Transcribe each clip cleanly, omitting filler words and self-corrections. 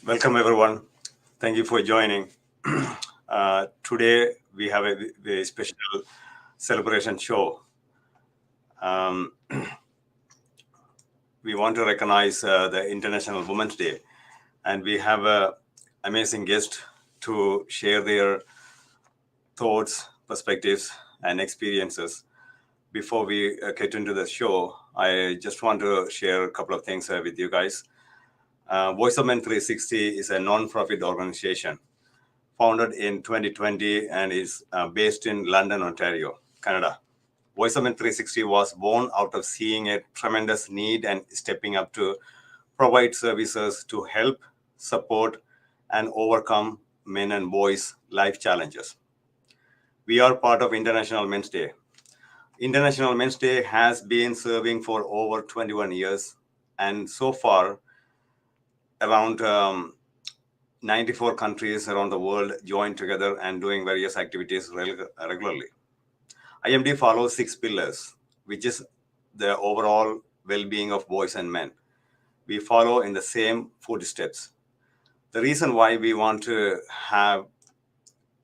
Welcome, everyone. Thank you for joining. Today, we have a very special celebration show. Um, we want to recognize the International Women's Day, and we have an amazing guest to share their thoughts, perspectives, and experiences. Before we get into the show, I just want to share a couple of things with you guys. Voice of Men 360 is a non-profit organization founded in 2020 and is based in London, Ontario, Canada. Voice of Men 360 was born out of seeing a tremendous need and stepping up to provide services to help, support, and overcome men and boys' life challenges. We are part of International Men's Day. International Men's Day has been serving for over 21 years, and so far, around 94 countries around the world joined together and doing various activities regularly. IMD follows 6 pillars, which is the overall well-being of boys and men. We follow in the same footsteps. The reason why we want to have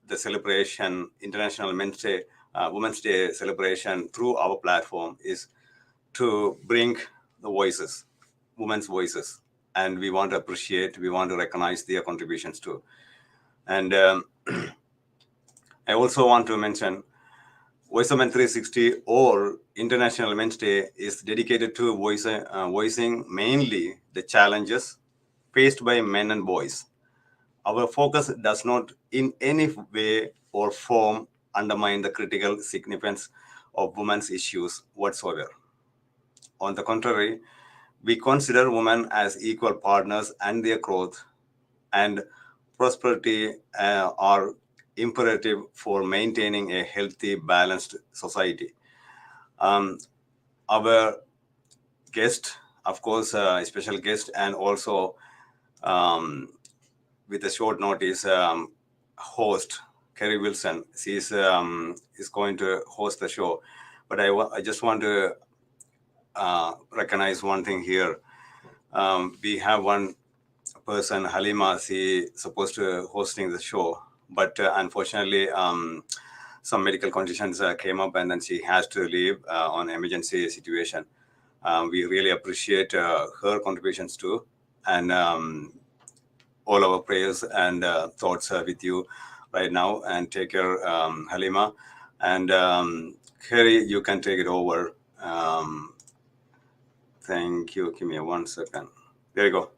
the celebration, International Men's Day, Women's Day celebration through our platform is to bring the voices, women's voices, and we want to appreciate, we want to recognize their contributions too. And I also want to mention Voice of Men 360 or International Men's Day is dedicated to voicing mainly the challenges faced by men and boys. Our focus does not in any way or form undermine the critical significance of women's issues whatsoever. On the contrary, we consider women as equal partners, and their growth and prosperity are imperative for maintaining a healthy, balanced society. Our guest, of course, a special guest, and also with a short notice, host Carrie Wilson. She is going to host the show, but I just want to recognize one thing here. We have one person, Halima. She supposed to hosting the show, but unfortunately, some medical conditions came up, and then she has to leave on emergency situation. We really appreciate her contributions too, and all our prayers and thoughts with you right now. And take care, Halima. And Kerry, you can take it over. Thank you. Give me 1 second. There you go.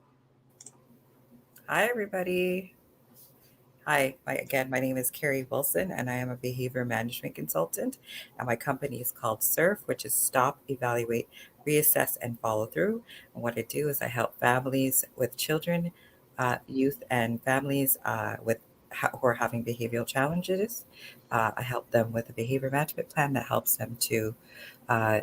Hi, everybody. Hi, my name is Carrie Wilson, and I am a behavior management consultant. And my company is called SURF, which is Stop, Evaluate, Reassess, and Follow Through. And what I do is I help families with children, youth, and families who are having behavioral challenges. I help them with a behavior management plan that helps them to uh,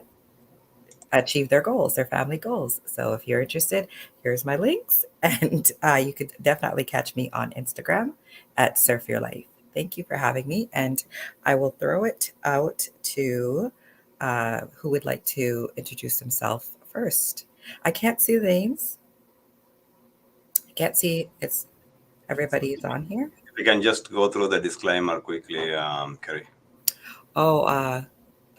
achieve their goals, their family goals. So if you're interested, here's my links, and you could definitely catch me on Instagram at Surf Your Life. Thank you for having me, and I will throw it out to who would like to introduce himself first. I can't see the names. I can't see it's everybody is on here. We can just go through the disclaimer quickly, Kerry. Oh,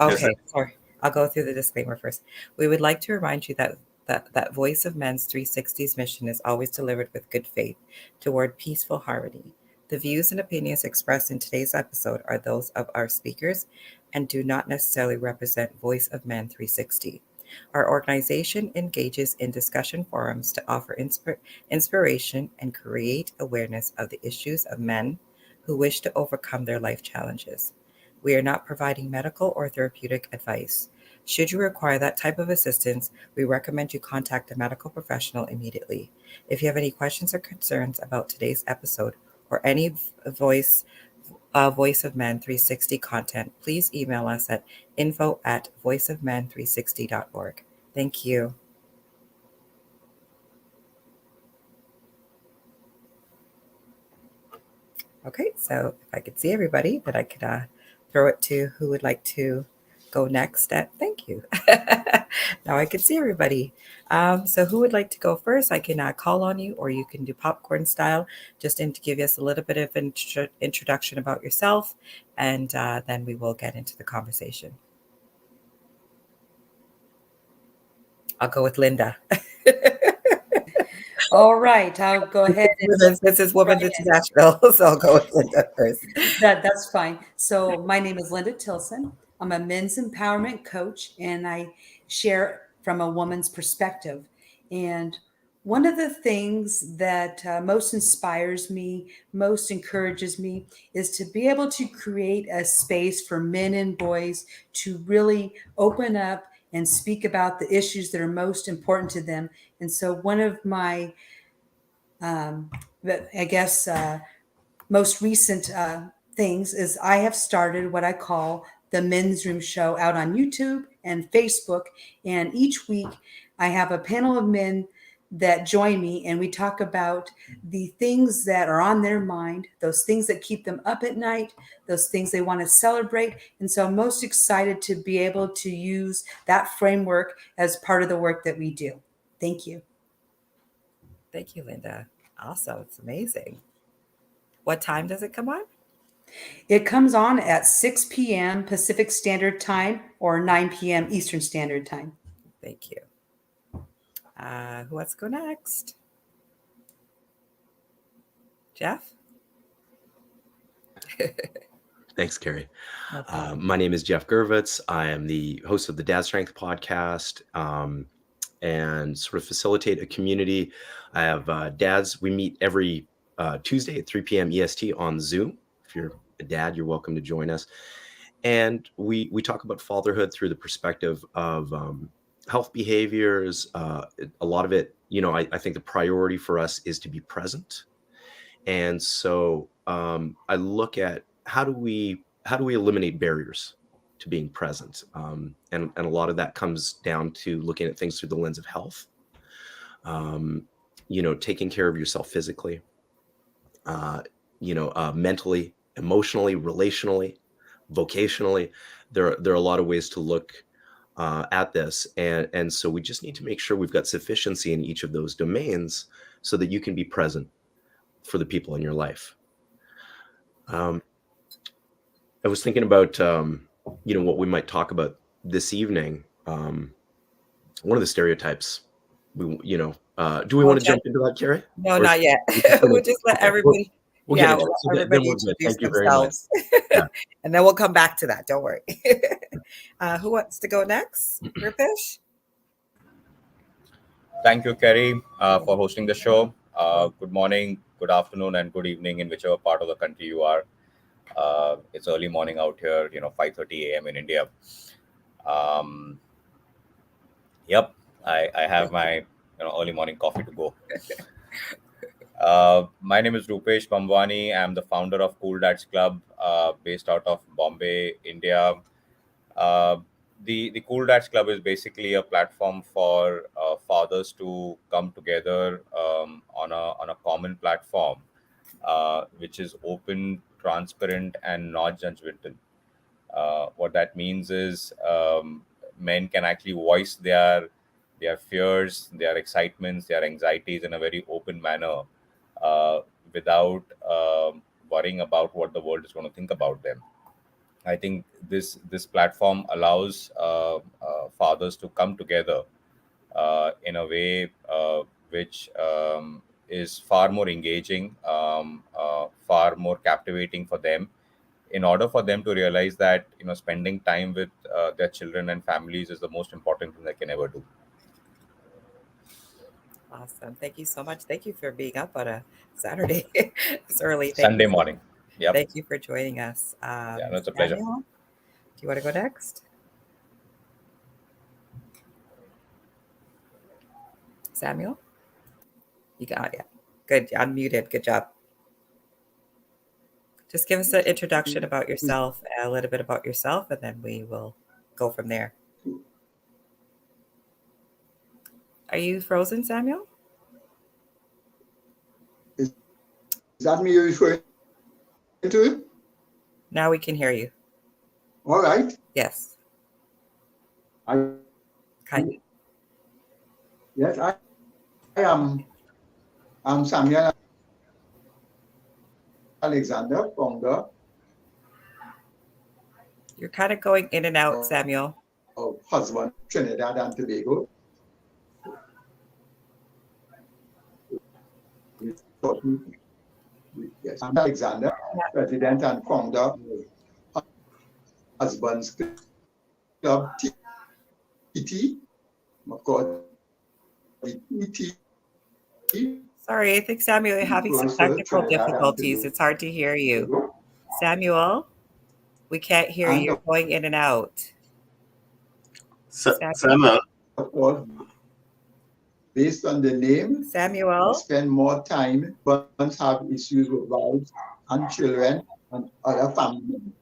Yes, okay. Sorry. I'll go through the disclaimer first. We would like to remind you that Voice of Men's 360's mission is always delivered with good faith toward peaceful harmony. The views and opinions expressed in today's episode are those of our speakers and do not necessarily represent Voice of Men 360. Our organization engages in discussion forums to offer inspiration and create awareness of the issues of men who wish to overcome their life challenges. We are not providing medical or therapeutic advice. Should you require that type of assistance, we recommend you contact a medical professional immediately. If you have any questions or concerns about today's episode or any Voice of Men 360 content, please email us at info@voiceofmen360.org. Thank you. Okay, so if I could see everybody, that I could throw it to who would like to go next. Thank you. Now I can see everybody. So who would like to go first? I can call on you, or you can do popcorn style, just to give us a little bit of introduction about yourself, and then we will get into the conversation. I'll go with Linda. All right, I'll go ahead. This is Women's International, so I'll go with Linda first. That's fine. So my name is Linda Tilson. I'm a men's empowerment coach, and I share from a woman's perspective. And one of the things that most inspires me, most encourages me, is to be able to create a space for men and boys to really open up and speak about the issues that are most important to them. And so one of my, most recent things is I have started what I call the Men's Room Show out on YouTube and Facebook. And each week I have a panel of men that join me, and we talk about the things that are on their mind, those things that keep them up at night, those things they want to celebrate. And so I'm most excited to be able to use that framework as part of the work that we do. Thank you. Thank you, Linda. Awesome. It's amazing. What time does it come on? It comes on at 6 p.m. Pacific Standard Time or 9 p.m. Eastern Standard Time. Thank you. Who wants to go next? Jeff? Thanks, Kerry. My name is Jeff Gervitz. I am the host of the Dad Strength podcast and sort of facilitate a community. I have dads. We meet every Tuesday at 3 p.m. EST on Zoom. If you're a dad, you're welcome to join us. And we talk about fatherhood through the perspective of health behaviors. A lot of it, I think the priority for us is to be present. And so I look at how do we eliminate barriers to being present? And a lot of that comes down to looking at things through the lens of health, taking care of yourself physically, mentally, emotionally, relationally, vocationally. There are a lot of ways to look at this. And so we just need to make sure we've got sufficiency in each of those domains so that you can be present for the people in your life. I was thinking about, what we might talk about this evening. One of the stereotypes, do we want to jump into that, Kerry? No, not yet. We'll just let everybody. We'll let everybody introduce themselves. Yeah. And then we'll come back to that. Don't worry. Who wants to go next? Rupesh? Thank you, Kerry, for hosting the show. Good morning, good afternoon, and good evening in whichever part of the country you are. It's early morning out here, 5:30 a.m. in India. Yep, I have my early morning coffee to go. My name is Rupesh Bhambwani. I'm the founder of Cool Dads Club, based out of Bombay, India. The Cool Dads Club is basically a platform for fathers to come together on a common platform, which is open, transparent, and not judgmental. What that means is men can actually voice their fears, their excitements, their anxieties in a very open manner, without worrying about what the world is going to think about them. I think this platform allows fathers to come together in a way which is far more engaging, far more captivating for them, in order for them to realize that spending time with their children and families is the most important thing they can ever do. Awesome. Thank you so much. Thank you for being up on a Saturday. It's early. Sunday morning. Yep. Thank you for joining us. It's a pleasure. Samuel, do you want to go next? Samuel? You got it. Good. Unmuted. Good job. Just give us an introduction about yourself, a little bit about yourself, and then we will go from there. Are you frozen, Samuel? Is that me you're referring to? Now we can hear you. All right. Yes. I Yes, I am. I'm Samuel Alexander Ponga You're kind of going in and out, Samuel. of husband, Trinidad and Tobago. Yes, I'm Alexander, president and founder of Husbands Club TT, of course, the TT. Sorry, I think Samuel, you're having some technical difficulties. It's hard to hear you. Samuel, we can't hear you. You're going in and out. Samuel. Of course, based on the name, Samuel, spend more time, but have issues with wives and children and other family members.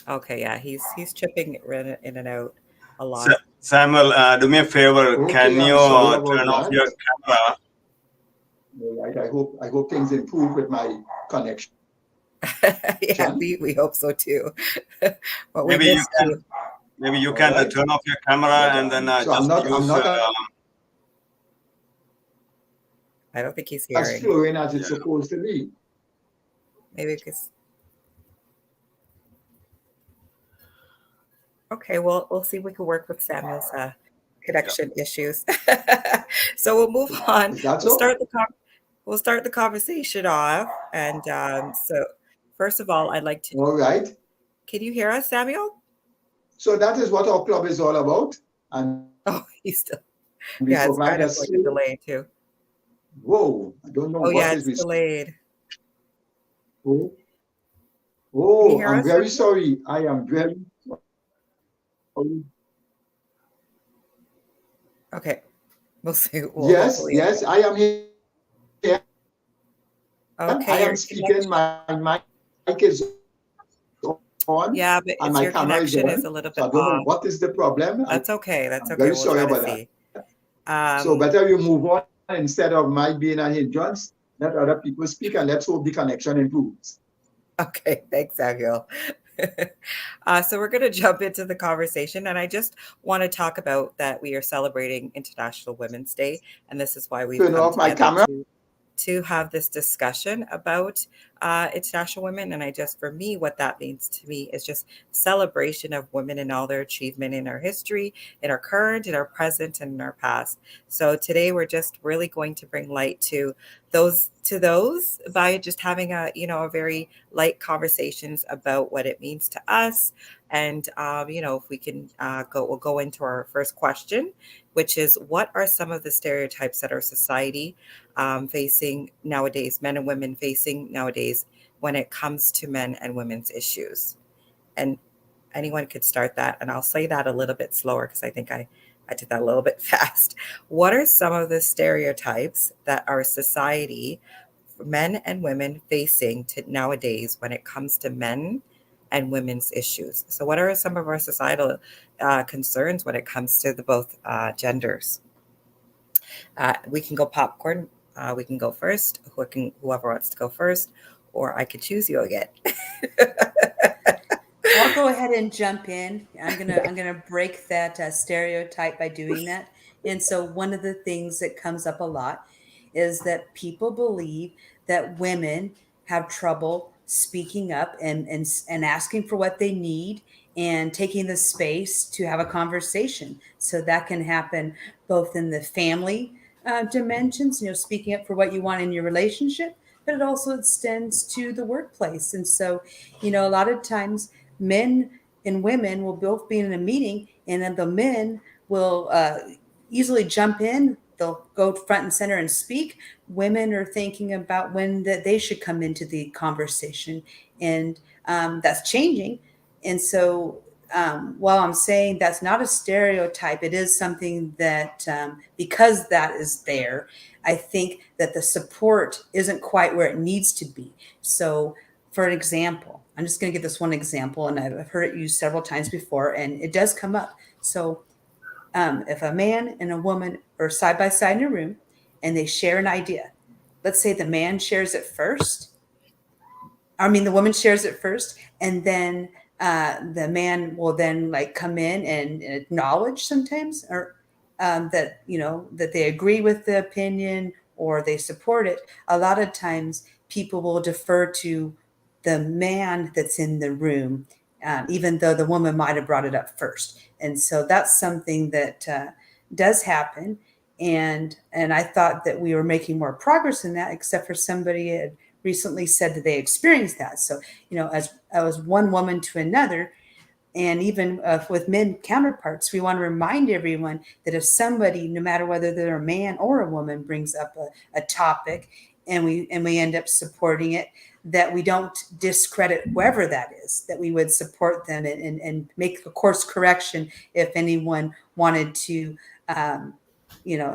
Okay, yeah, he's chipping in and out a lot. Samuel, do me a favor. Okay, can you turn off your camera? Right. I hope things improve with my connection. Yeah, we hope so too. But Maybe you can right. Turn off your camera and then so just use. I don't think he's as hearing. fluent as it's supposed to be. Maybe because. Okay, well, we'll see if we can work with Samuel's connection issues. So we'll move on. We'll start the conversation off. And so, first of all, I'd like to. All right. Can you hear us, Samuel? So that is what our club is all about. And he's still. Yeah, it's kind of like a delay too. Whoa, I don't know what is it's delayed. Oh, I'm very sorry. I am very sorry. Okay, we'll see. Yes, I am here. Okay, I am speaking. My mic is on. Yeah, but and my your camera connection is a little bit so I don't know off. what is the problem. That's okay. I'm okay. very sorry about that. So better you move on instead of my being a hindrance. Let other people speak and let's hope the connection improves. Okay, thanks, Samuel. So we're going to jump into the conversation, and I just want to talk about that we are celebrating International Women's Day, and this is why we've turn off my camera to have this discussion about international women. And for me, what that means to me is just celebration of women and all their achievement in our history, in our current, in our present, and in our past. So today we're just really going to bring light to those by just having a very light conversations about what it means to us. And if we can we'll go into our first question, which is, what are some of the stereotypes that our society facing nowadays, men and women facing nowadays, when it comes to men and women's issues? And anyone could start that, and I'll say that a little bit slower because I think I did that a little bit fast. What are some of the stereotypes that our society, men and women, facing nowadays when it comes to men and women's issues? So what are some of our societal concerns when it comes to the both genders? We can go popcorn. We can go first. Whoever wants to go first, or I could choose you again. I'll go ahead and jump in. I'm gonna break that stereotype by doing that. And so one of the things that comes up a lot is that people believe that women have trouble speaking up and asking for what they need and taking the space to have a conversation. So that can happen both in the family dimensions, speaking up for what you want in your relationship, but it also extends to the workplace. And so, a lot of times men and women will both be in a meeting, and then the men will easily jump in. They'll go front and center and speak. Women are thinking about when that they should come into the conversation, and that's changing. And so while I'm saying that's not a stereotype, it is something that because that is there, I think that the support isn't quite where it needs to be. So for an example, I'm just going to give this one example, and I've heard it used several times before, and it does come up. So if a man and a woman are side by side in a room and they share an idea, let's say the man shares it first. The woman shares it first, and then the man will then like come in and acknowledge sometimes, or that that they agree with the opinion or they support it. A lot of times people will defer to the man that's in the room, even though the woman might have brought it up first. And so that's something that does happen. And I thought that we were making more progress in that, except for somebody had recently said that they experienced that. So, as I was one woman to another, and even with men counterparts, we want to remind everyone that if somebody, no matter whether they're a man or a woman, brings up a topic and we end up supporting it, that we don't discredit whoever that is, that we would support them and make a course correction if anyone wanted to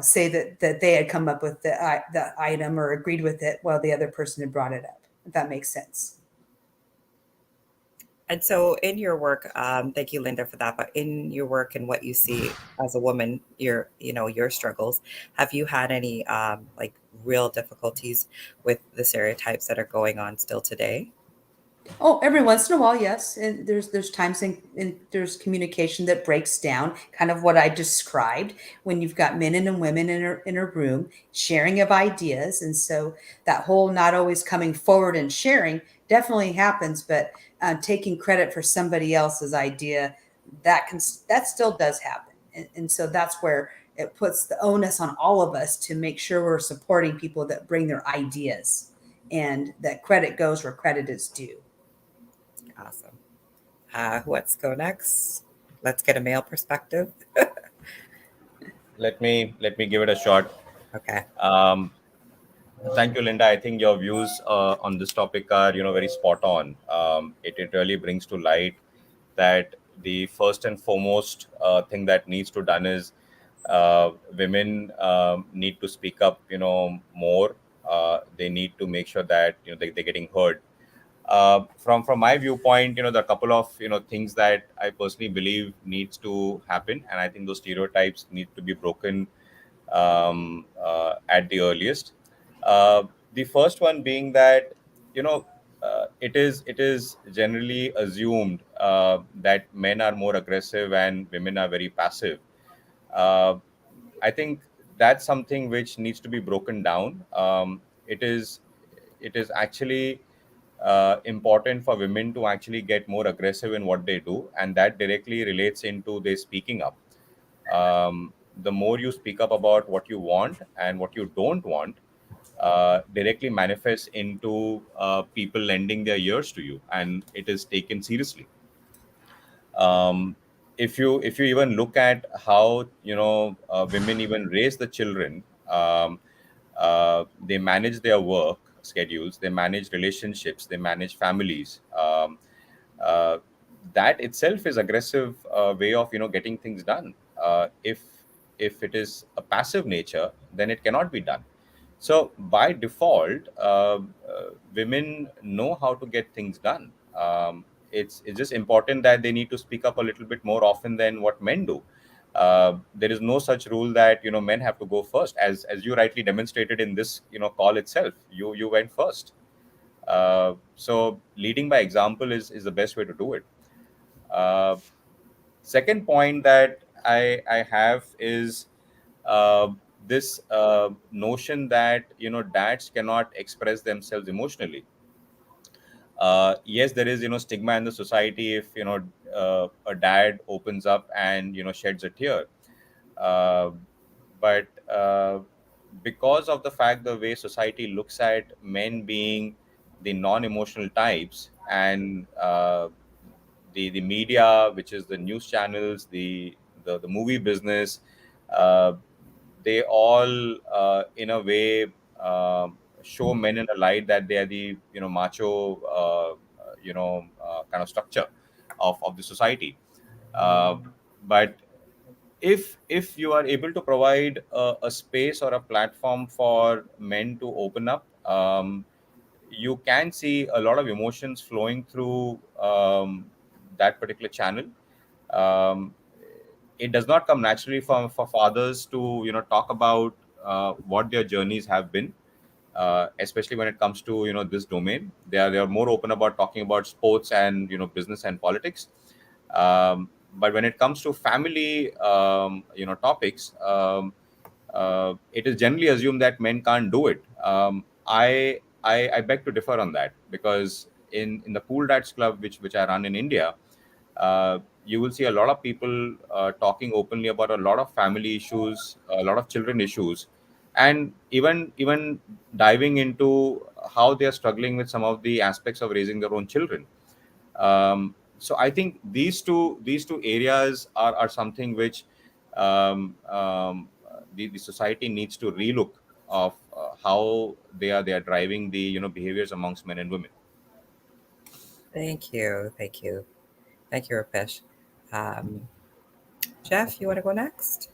say that they had come up with the item or agreed with it while the other person had brought it up, if that makes sense. And so in your work, thank you, Linda, for that. But in your work and what you see as a woman, your struggles, have you had any like real difficulties with the stereotypes that are going on still today? Oh, every once in a while, yes. And there's times in there's communication that breaks down, kind of what I described, when you've got men and women in a room, sharing of ideas. And so that whole not always coming forward and sharing definitely happens, but taking credit for somebody else's idea, that still does happen. And so that's where it puts the onus on all of us to make sure we're supporting people that bring their ideas, and that credit goes where credit is due. Awesome. Let's go next. Let's get a male perspective. Let me give it a shot. Okay. Thank you, Linda. I think your views on this topic are, very spot on. It really brings to light that the first and foremost thing that needs to done is women need to speak up, more. They need to make sure that they're getting heard. From my viewpoint, there are a couple of things that I personally believe needs to happen, and I think those stereotypes need to be broken at the earliest. The first one being that it is generally assumed that men are more aggressive and women are very passive. Uh, I think that's something which needs to be broken down. It is actually important for women to actually get more aggressive in what they do, and that directly relates into their speaking up. The more you speak up about what you want and what you don't want, directly manifests into people lending their ears to you, and it is taken seriously. Um, if you even look at how women even raise the children, they manage their work schedules, they manage relationships, they manage families. Uh, that itself is aggressive way of getting things done. If it is a passive nature, then it cannot be done. So by default, women know how to get things done. It's just important that they need to speak up a little bit more often than what men do. There is no such rule that men have to go first, as you rightly demonstrated in this call itself. You went first. So leading by example is the best way to do it. Uh, Second point that I have is uh, this notion that dads cannot express themselves emotionally. Yes, there is stigma in the society if a dad opens up and sheds a tear. uh, but because of the fact the way society looks at men being the non-emotional types, and the media, which is the news channels, the movie business, uh, they all in a way show men in a light that they are the macho kind of structure of the society. But if you are able to provide a space or a platform for men to open up, you can see a lot of emotions flowing through that particular channel. um, it does not come naturally for fathers to talk about what their journeys have been. especially when it comes to this domain. They are more open about talking about sports and business and politics. But when it comes to family topics, it is generally assumed that men can't do it. I beg to differ on that, because in the Pool Dads Club, which I run in India, you will see a lot of people talking openly about a lot of family issues, a lot of children issues, and even diving into how they are struggling with some of the aspects of raising their own children. So I think these two areas are something which the society needs to relook of how they are driving the behaviors amongst men and women. Thank you. Thank you. Thank you, Rupesh. Jeff, you want to go next?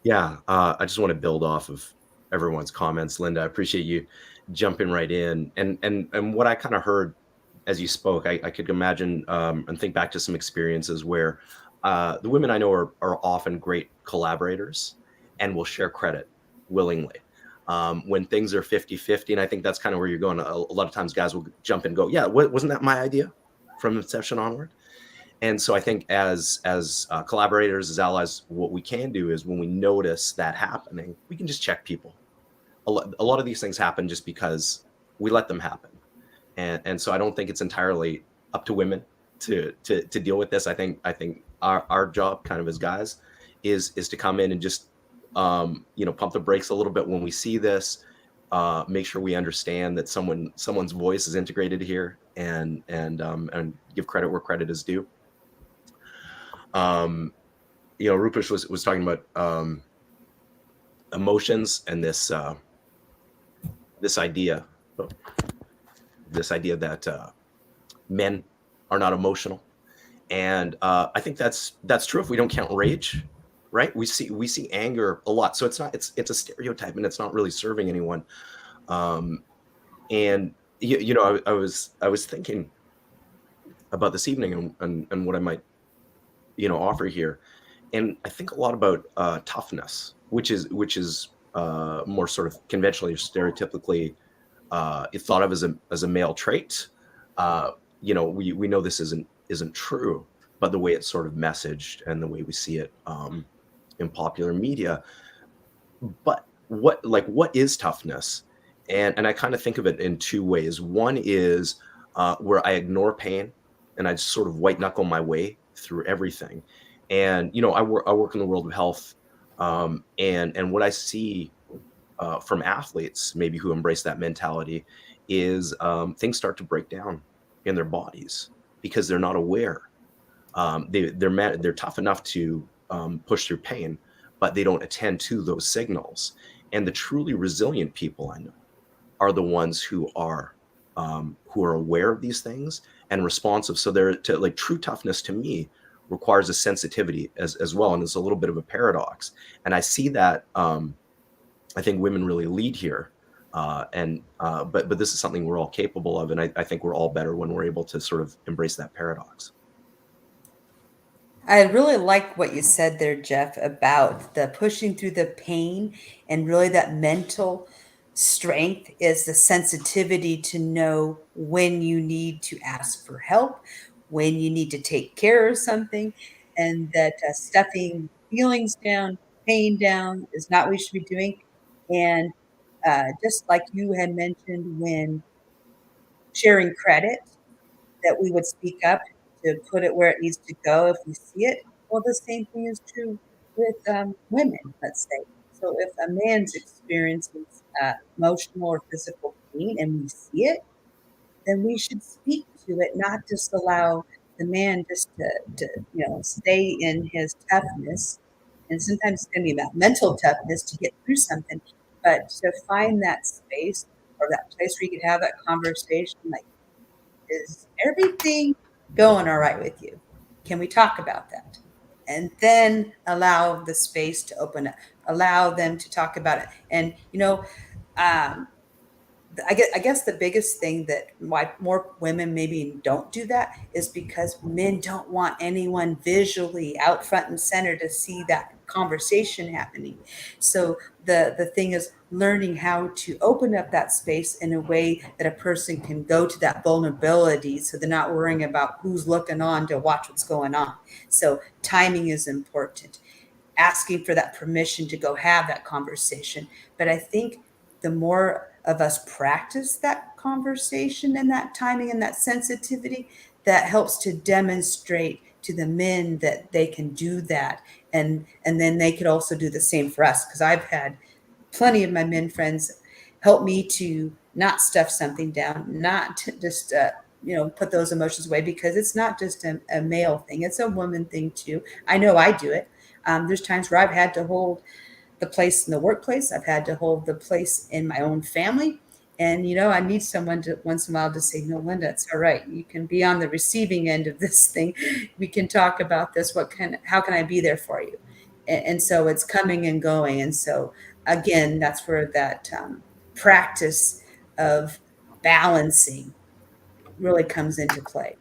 Yeah, I just want to build off of everyone's comments. Linda, I appreciate you jumping right in. And what I kind of heard as you spoke, I could imagine and think back to some experiences where the women I know are often great collaborators and will share credit willingly. When things are 50-50, and I think that's kind of where you're going. A lot of times guys will jump in and go, yeah, wasn't that my idea from inception onward? And so I think as collaborators, as allies, what we can do is when we notice that happening, we can just check people. A lot of these things happen just because we let them happen. And so I don't think it's entirely up to women to deal with this. I think our job kind of as guys is to come in and just pump the brakes a little bit when we see this, make sure we understand that someone's voice is integrated here, and give credit where credit is due. Rupesh was talking about emotions and this idea that men are not emotional, and I think that's true if we don't count rage, right? We see anger a lot, so it's a stereotype, and it's not really serving anyone. And I was thinking about this evening and what I might offer here, and I think a lot about toughness, which is more sort of conventionally or stereotypically thought of as a male trait. We know this isn't true, but the way it's sort of messaged and the way we see it in popular media. But what is toughness? And I kind of think of it in two ways. One is where I ignore pain and I just sort of white knuckle my way through everything. And I work in the world of health, and what I see from athletes maybe who embrace that mentality is things start to break down in their bodies because they're not aware. They're tough enough to push through pain, but they don't attend to those signals. And the truly resilient people I know are the ones who are aware of these things and responsive. So true toughness to me requires a sensitivity as well. And it's a little bit of a paradox. And I see that I think women really lead here. But this is something we're all capable of. And I think we're all better when we're able to sort of embrace that paradox. I really like what you said there, Jeff, about the pushing through the pain, and really that mental strength is the sensitivity to know when you need to ask for help, when you need to take care of something, and that stuffing feelings down, pain down is not what you should be doing. And just like you had mentioned when sharing credit, that we would speak up to put it where it needs to go if we see it. Well, the same thing is true with women, let's say. So if a man's experiencing emotional or physical pain and we see it, then we should speak to it, not just allow the man just to stay in his toughness. And sometimes it's going to be about mental toughness to get through something, but to find that space or that place where you can have that conversation, like, is everything going all right with you? Can we talk about that? And then allow the space to open up, allow them to talk about it. And, I guess the biggest thing that why more women maybe don't do that is because men don't want anyone visually out front and center to see that conversation happening. So the thing is learning how to open up that space in a way that a person can go to that vulnerability, so they're not worrying about who's looking on to watch what's going on. So timing is important, asking for that permission to go have that conversation. But I think the more of us practice that conversation and that timing and that sensitivity, that helps to demonstrate to the men that they can do that. And then they could also do the same for us. Because I've had plenty of my men friends help me to not stuff something down, not to just put those emotions away, because it's not just a male thing, it's a woman thing too. I know I do it. There's times where I've had to hold the place in the workplace. I've had to hold the place in my own family. And, I need someone to once in a while to say, no, Linda, it's all right. You can be on the receiving end of this thing. We can talk about this. How can I be there for you? And so it's coming and going. And so, again, that's where that practice of balancing really comes into play.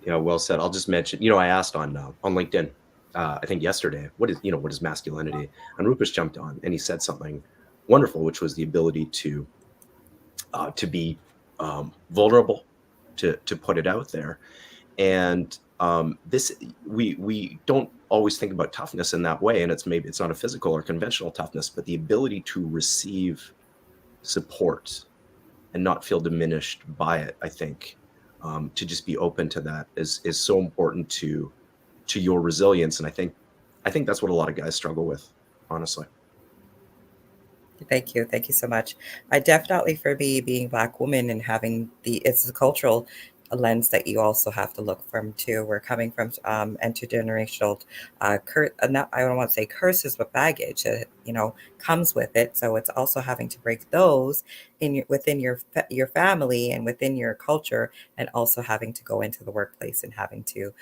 Yeah, well said. I'll just mention, I asked on LinkedIn, I think yesterday, what is masculinity? And Rupesh jumped on and he said something wonderful, which was the ability to be vulnerable, to put it out there. And this, we don't always think about toughness in that way. And it's not a physical or conventional toughness, but the ability to receive support and not feel diminished by it, I think. To just be open to that is so important to your resilience. And I think that's what a lot of guys struggle with, honestly. Thank you so much. I definitely, for me, being Black woman and having it's a cultural lens that you also have to look from too. We're coming from intergenerational I don't want to say curses, but baggage that comes with it. So it's also having to break those within your family and within your culture, and also having to go into the workplace and having to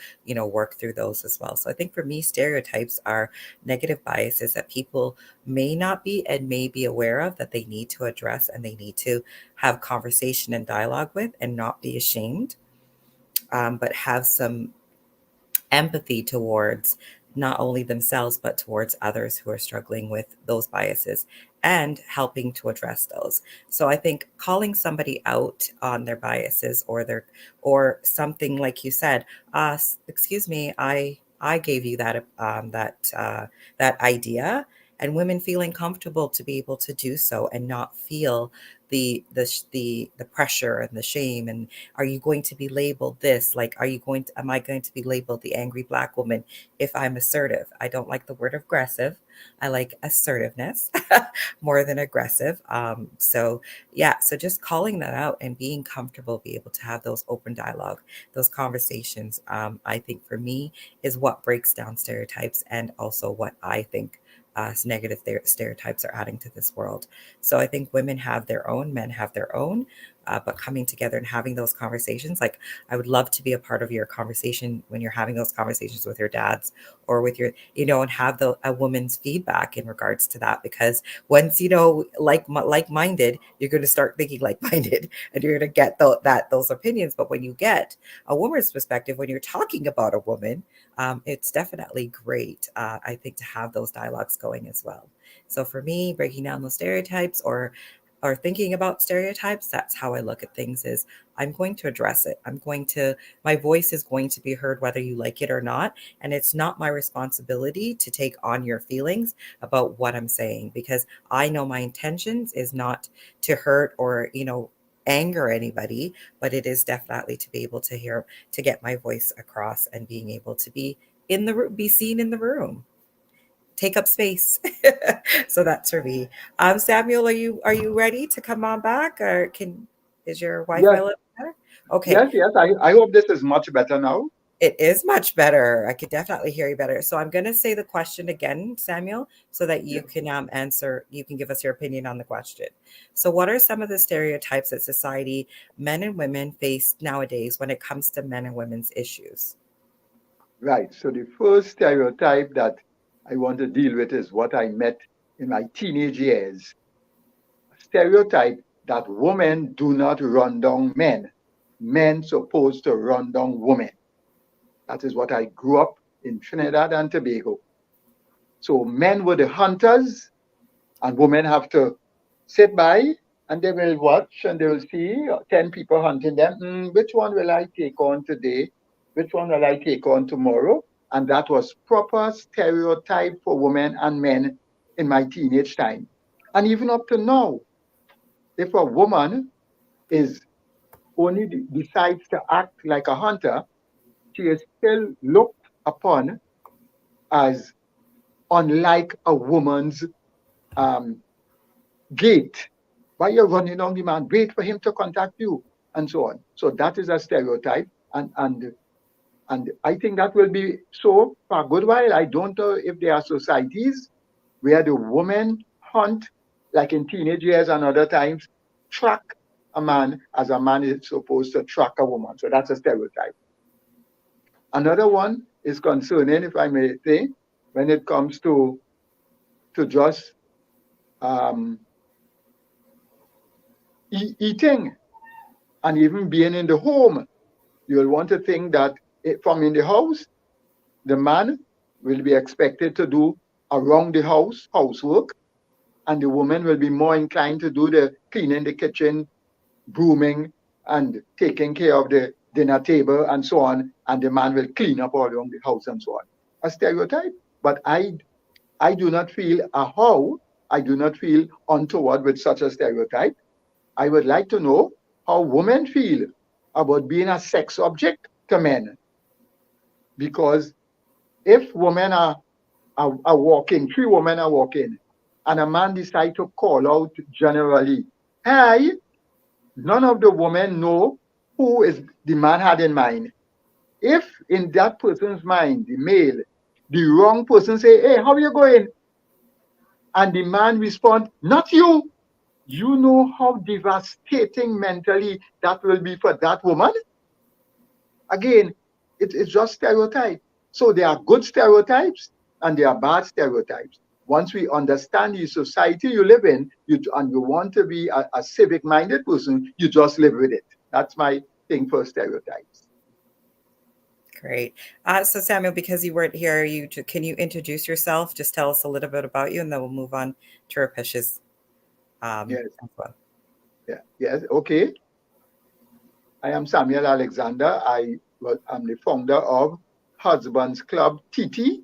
work through those as well. So I think for me, stereotypes are negative biases that people may not be and may be aware of, that they need to address and they need to have conversation and dialogue with, and not be ashamed, but have some empathy towards not only themselves, but towards others who are struggling with those biases and helping to address those. So I think calling somebody out on their biases or something like you said, excuse me, I gave you that idea, and women feeling comfortable to be able to do so and not feel the pressure and the shame. And are you going to be labeled this? Like, am I going to be labeled the angry Black woman if I'm assertive? I don't like the word aggressive. I like assertiveness more than aggressive. So just calling that out and being comfortable, be able to have those open dialogue, those conversations, I think for me is what breaks down stereotypes, and also what I think negative stereotypes are adding to this world. So I think women have their own, men have their own, but coming together and having those conversations. Like, I would love to be a part of your conversation when you're having those conversations with your dads or with your, and have a woman's feedback in regards to that. Because once, like-minded, you're going to start thinking like-minded, and you're going to get those opinions. But when you get a woman's perspective, when you're talking about a woman, it's definitely great, I think, to have those dialogues going as well. So for me, breaking down those stereotypes or thinking about stereotypes, that's how I look at things. Is I'm going to address it. My voice is going to be heard whether you like it or not. And it's not my responsibility to take on your feelings about what I'm saying, because I know my intentions is not to hurt or, anger anybody, but it is definitely to be able to get my voice across, and being able to be be seen in the room, take up space. So that's for me. Samuel, are you ready to come on back, or is your Wi-Fi a little better? Okay. Yes. I hope this is much better now. It is much better. I could definitely hear you better. So I'm going to say the question again, Samuel, so that you can answer. You can give us your opinion on the question. So what are some of the stereotypes that society, men and women, face nowadays when it comes to men and women's issues? Right. So the first stereotype that I want to deal with is what I met in my teenage years. A stereotype that women do not run down men. Men supposed to run down women. That is what I grew up in Trinidad and Tobago. So men were the hunters, and women have to sit by and they will watch and they will see 10 people hunting them. Which one will I take on today? Which one will I take on tomorrow? And that was proper stereotype for women and men in my teenage time. And even up to now, if a woman is only decides to act like a hunter, she is still looked upon as unlike a woman's um, gait. Why you're running on the man? Wait for him to contact you, and so on. So that is a stereotype, and I think that will be so for a good while. I don't know if there are societies where the women hunt, like in teenage years and other times, track a man as a man is supposed to track a woman. So that's a stereotype. Another one is concerning, if I may say, when it comes to just um, eating and even being in the home. You'll want to think that from in the house, the man will be expected to do around the house housework, and the woman will be more inclined to do the cleaning the kitchen, brooming, and taking care of the dinner table and so on, and the man will clean up all around the house and so on. A stereotype, but I do not feel I do not feel untoward with such a stereotype. I would like to know how women feel about being a sex object to men. Because if women are walking, 3 women are walking, and a man decides to call out generally, hey, none of the women know who is the man had in mind. If in that person's mind, the male, the wrong person say, hey, how are you going? And the man respond, not you. You know how devastating mentally that will be for that woman? Again, it's just stereotype. So there are good stereotypes and there are bad stereotypes. Once we understand the society you live in, and you want to be a civic-minded person, you just live with it. That's my thing for stereotypes. Great. So Samuel, because you weren't here, can you introduce yourself? Just tell us a little bit about you, and then we'll move on to Rupesh's. Yes. As well. Yeah. Yes. Okay. I am Samuel Alexander. I'm the founder of Husbands Club TT.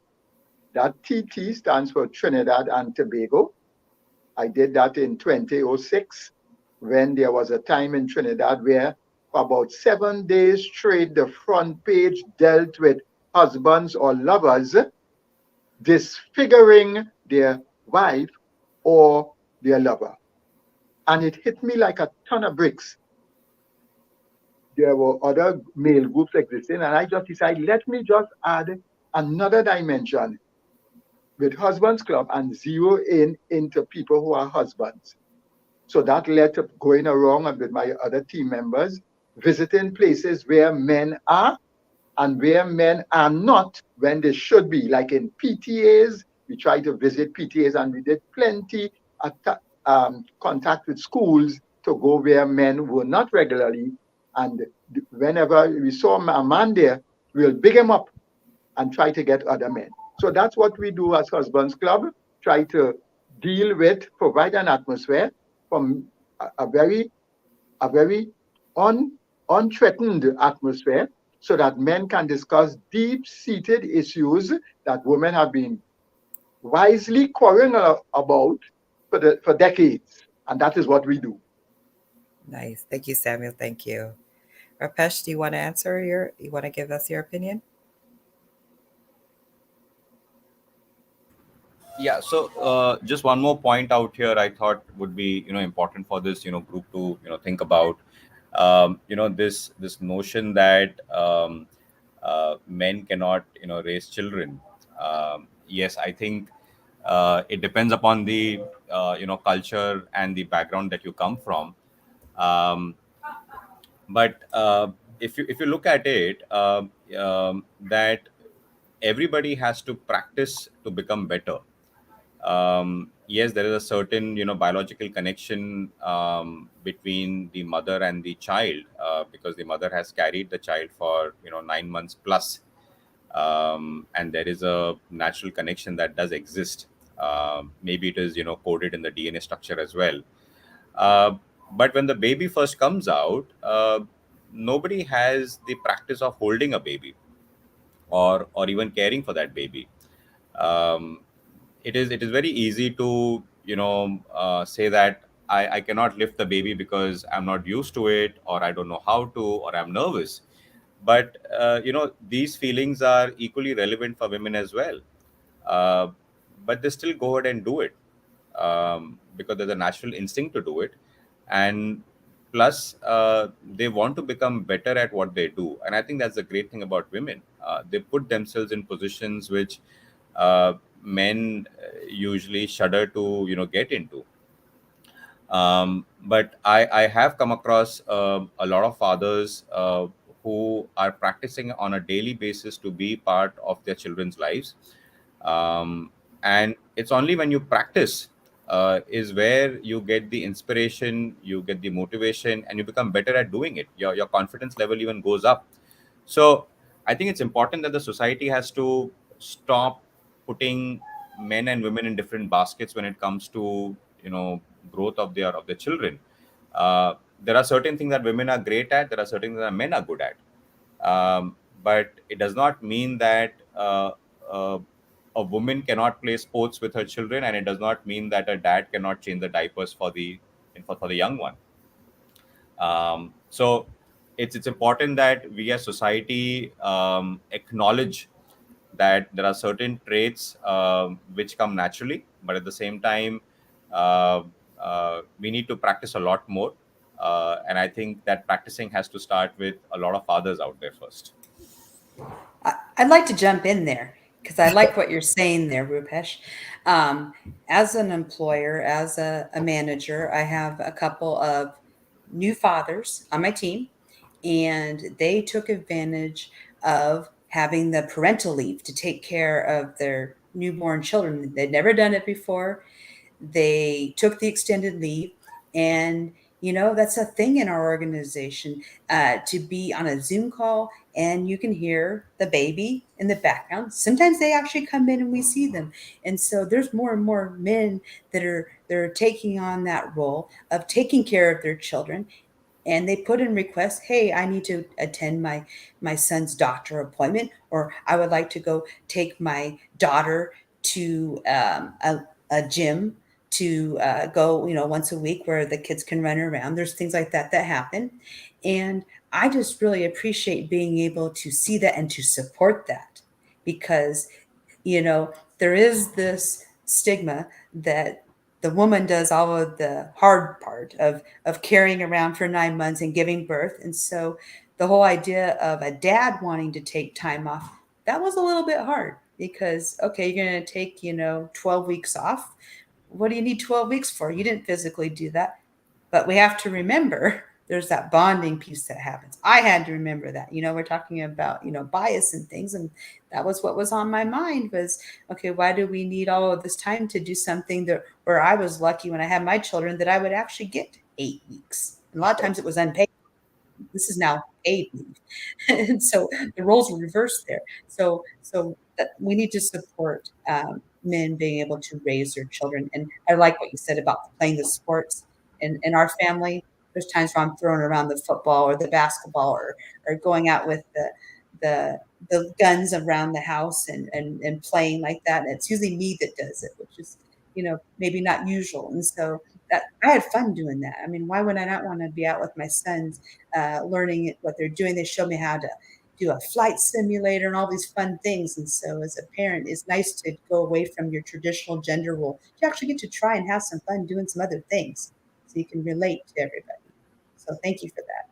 That TT stands for Trinidad and Tobago. I did that in 2006 when there was a time in Trinidad where for about 7 days straight, the front page dealt with husbands or lovers disfiguring their wife or their lover. And it hit me like a ton of bricks. There were other male groups existing, and I just decided, let me just add another dimension with Husbands Club and zero into people who are husbands. So that led to going around with my other team members, visiting places where men are and where men are not when they should be. Like in PTAs, we tried to visit PTAs and we did plenty of contact with schools to go where men were not regularly. And whenever we saw a man there, we'll big him up and try to get other men. So that's what we do as Husbands Club, try to provide an atmosphere from a very unthreatened atmosphere so that men can discuss deep-seated issues that women have been wisely quarreling about for decades. And that is what we do. Nice. Thank you, Samuel. Thank you. Rupesh, do you want to answer you want to give us your opinion? Yeah, so just one more point out here I thought would be important for this group to think about. This notion that men cannot raise children. Yes, I think it depends upon the culture and the background that you come from. But if you look at it, that everybody has to practice to become better. Yes, there is a certain biological connection between the mother and the child, because the mother has carried the child for 9 months plus. and there is a natural connection that does exist. Maybe it is, coded in the DNA structure as well. Uh, but when the baby first comes out, nobody has the practice of holding a baby, or even caring for that baby. Um, it is very easy to say that I cannot lift the baby because I'm not used to it, or I don't know how to, or I'm nervous. But these feelings are equally relevant for women as well. uh, but they still go ahead and do it, because there's a natural instinct to do it. And plus, they want to become better at what they do. And I think that's the great thing about women. They put themselves in positions which men usually shudder to get into. But I have come across a lot of fathers who are practicing on a daily basis to be part of their children's lives. And it's only when you practice is where you get the inspiration, you get the motivation, and you become better at doing it. Your confidence level even goes up. So I think it's important that the society has to stop putting men and women in different baskets when it comes to growth of their children. There are certain things that women are great at. There are certain things that men are good at. But it does not mean that uh, a woman cannot play sports with her children, and it does not mean that a dad cannot change the diapers for the young one. So it's important that we as society acknowledge that there are certain traits which come naturally, but at the same time, uh, we need to practice a lot more. And I think that practicing has to start with a lot of fathers out there first. I'd like to jump in there because I like what you're saying there, Rupesh. Um, as an employer, as a manager, I have a couple of new fathers on my team, and they took advantage of having the parental leave to take care of their newborn children. They'd never done it before. They took the extended leave, and that's a thing in our organization, to be on a Zoom call and you can hear the baby in the background. Sometimes they actually come in and we see them, and so there's more and more men that are taking on that role of taking care of their children. And they put in requests, hey, I need to attend my son's doctor appointment, or I would like to go take my daughter to a gym to go once a week where the kids can run around. There's things like that happen, and I just really appreciate being able to see that and to support that, because there is this stigma that the woman does all of the hard part of carrying around for 9 months and giving birth. And so the whole idea of a dad wanting to take time off, that was a little bit hard, because okay, you're going to take 12 weeks off. What do you need 12 weeks for? You didn't physically do that. But we have to remember there's that bonding piece that happens. I had to remember that. We're talking about, bias and things. And that was what was on my mind was, okay, why do we need all of this time to do something that where I was lucky when I had my children that I would actually get 8 weeks. And a lot of times it was unpaid. This is now paid leave. And so the roles were reversed there. So that we need to support men being able to raise their children. And I like what you said about playing the sports. In our family, there's times where I'm throwing around the football or the basketball, or going out with the the guns around the house and playing like that. And it's usually me that does it, which is maybe not usual. And so that I had fun doing that. I mean, why would I not want to be out with my sons, learning what they're doing? They show me how to do a flight simulator and all these fun things. And so as a parent, it's nice to go away from your traditional gender role. You actually get to try and have some fun doing some other things, so you can relate to everybody. So thank you for that.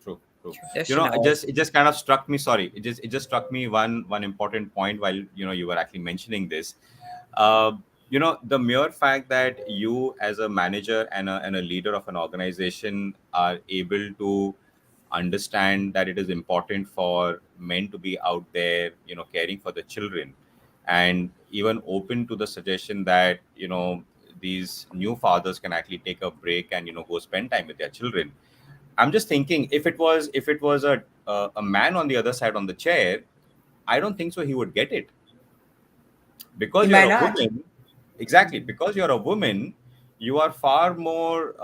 True, true. Traditional. It just kind of struck me. Sorry, it just struck me one important point while you were actually mentioning this. Uh, the mere fact that you, as a manager and a leader of an organization, are able to understand that it is important for men to be out there, caring for the children, and even open to the suggestion that these new fathers can actually take a break and go spend time with their children. I'm just thinking, if it was a man on the other side on the chair, I don't think so he would get it. Because He you're might a not. woman. Exactly, because you're a woman, you are far more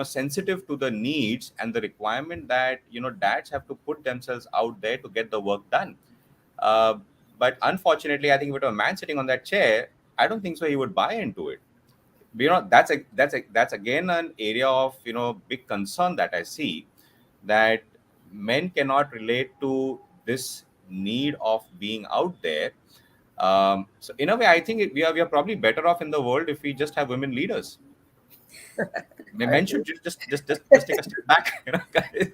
sensitive to the needs and the requirement that dads have to put themselves out there to get the work done. uh, but unfortunately, I think if it were a man sitting on that chair, I don't think so he would buy into it. That's again an area of big concern that I see, that men cannot relate to this need of being out there. So in a way, I think we are probably better off in the world if we just have women leaders. I Men agree. should just take a step back, guys.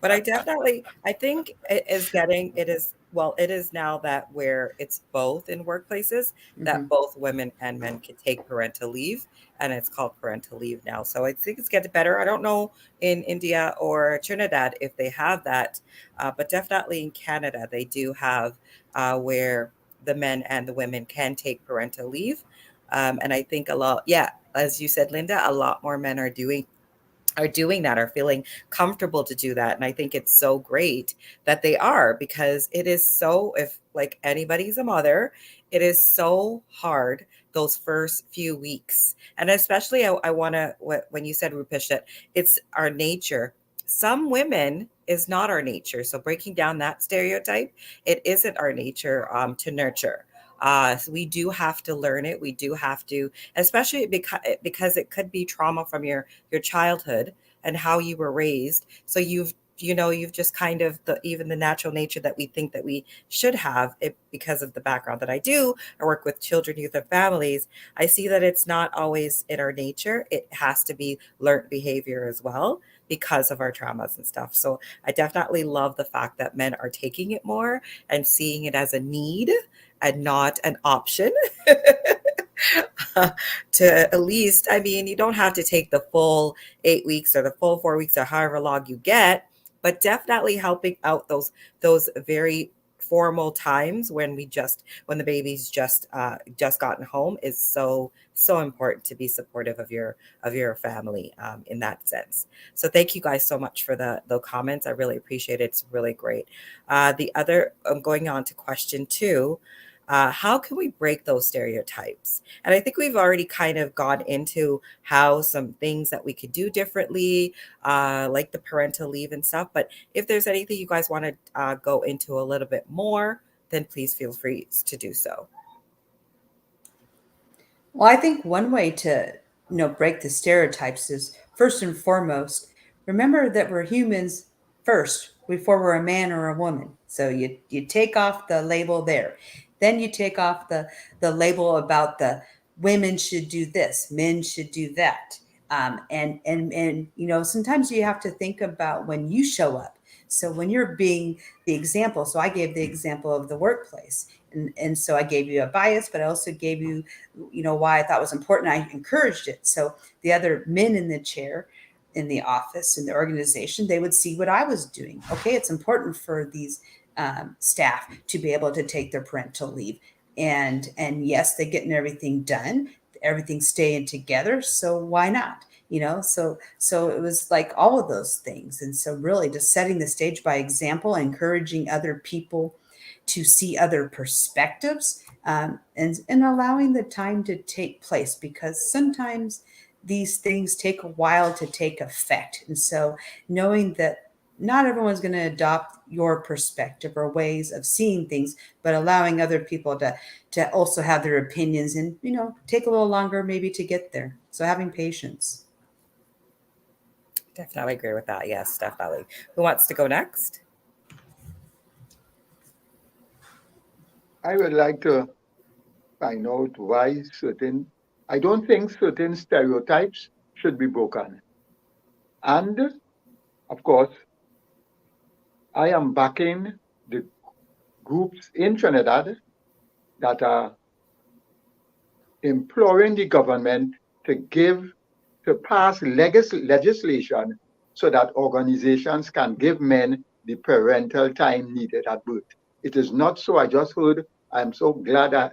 But I think it is it is now that where it's both in workplaces that Mhm. both women and men can take parental leave, and it's called parental leave now. So I think it's getting better. I don't know in India or Trinidad if they have that, but definitely in Canada they do have where the men and the women can take parental leave. And I think a lot, yeah, as you said, Linda, a lot more men are doing that, are feeling comfortable to do that. And I think it's so great that they are, because it is so, if like anybody's a mother, it is so hard those first few weeks. And especially I want to, when you said, Rupesh, that it's our nature, some women is not our nature. So breaking down that stereotype, it isn't our nature to nurture. So we do have to learn it. We do have to, especially because it could be trauma from your childhood and how you were raised. So you've just kind of even the natural nature that we think that we should have it, because of the background that I work with children, youth, and families. I see that it's not always in our nature. It has to be learned behavior as well, because of our traumas and stuff. So I definitely love the fact that men are taking it more and seeing it as a need and not an option. To at least, I mean, you don't have to take the full 8 weeks or the full 4 weeks or however long you get, but definitely helping out those very formal times when the baby's just gotten home is so important to be supportive of your family in that sense. So thank you guys so much for the comments. I really appreciate it. It's really great. The other, I'm going on to question 2. How can we break those stereotypes? And I think we've already kind of gone into how some things that we could do differently, like the parental leave and stuff. But if there's anything you guys want to go into a little bit more, then please feel free to do so. Well, I think one way to break the stereotypes is, first and foremost, remember that we're humans first before we're a man or a woman. So you take off the label there. Then you take off the label about the women should do this, men should do that. And sometimes you have to think about when you show up. So when you're being the example, so I gave the example of the workplace. And so I gave you a bias, but I also gave you, why I thought was important. I encouraged it. So the other men in the chair, in the office, in the organization, they would see what I was doing. Okay, it's important for these staff to be able to take their parental leave. And yes, they're getting everything done, everything's staying together. So why not? So it was like all of those things. And so really just setting the stage by example, encouraging other people to see other perspectives, and allowing the time to take place, because sometimes these things take a while to take effect. And so knowing that not everyone's going to adopt your perspective or ways of seeing things, but allowing other people to also have their opinions and, take a little longer maybe to get there. So having patience. Definitely agree with that. Yes, definitely. Who wants to go next? I would like to find out why I don't think certain stereotypes should be broken. And of course, I am backing the groups in Trinidad that are imploring the government to pass legislation so that organizations can give men the parental time needed at birth. It is not so. I just heard, I'm so glad that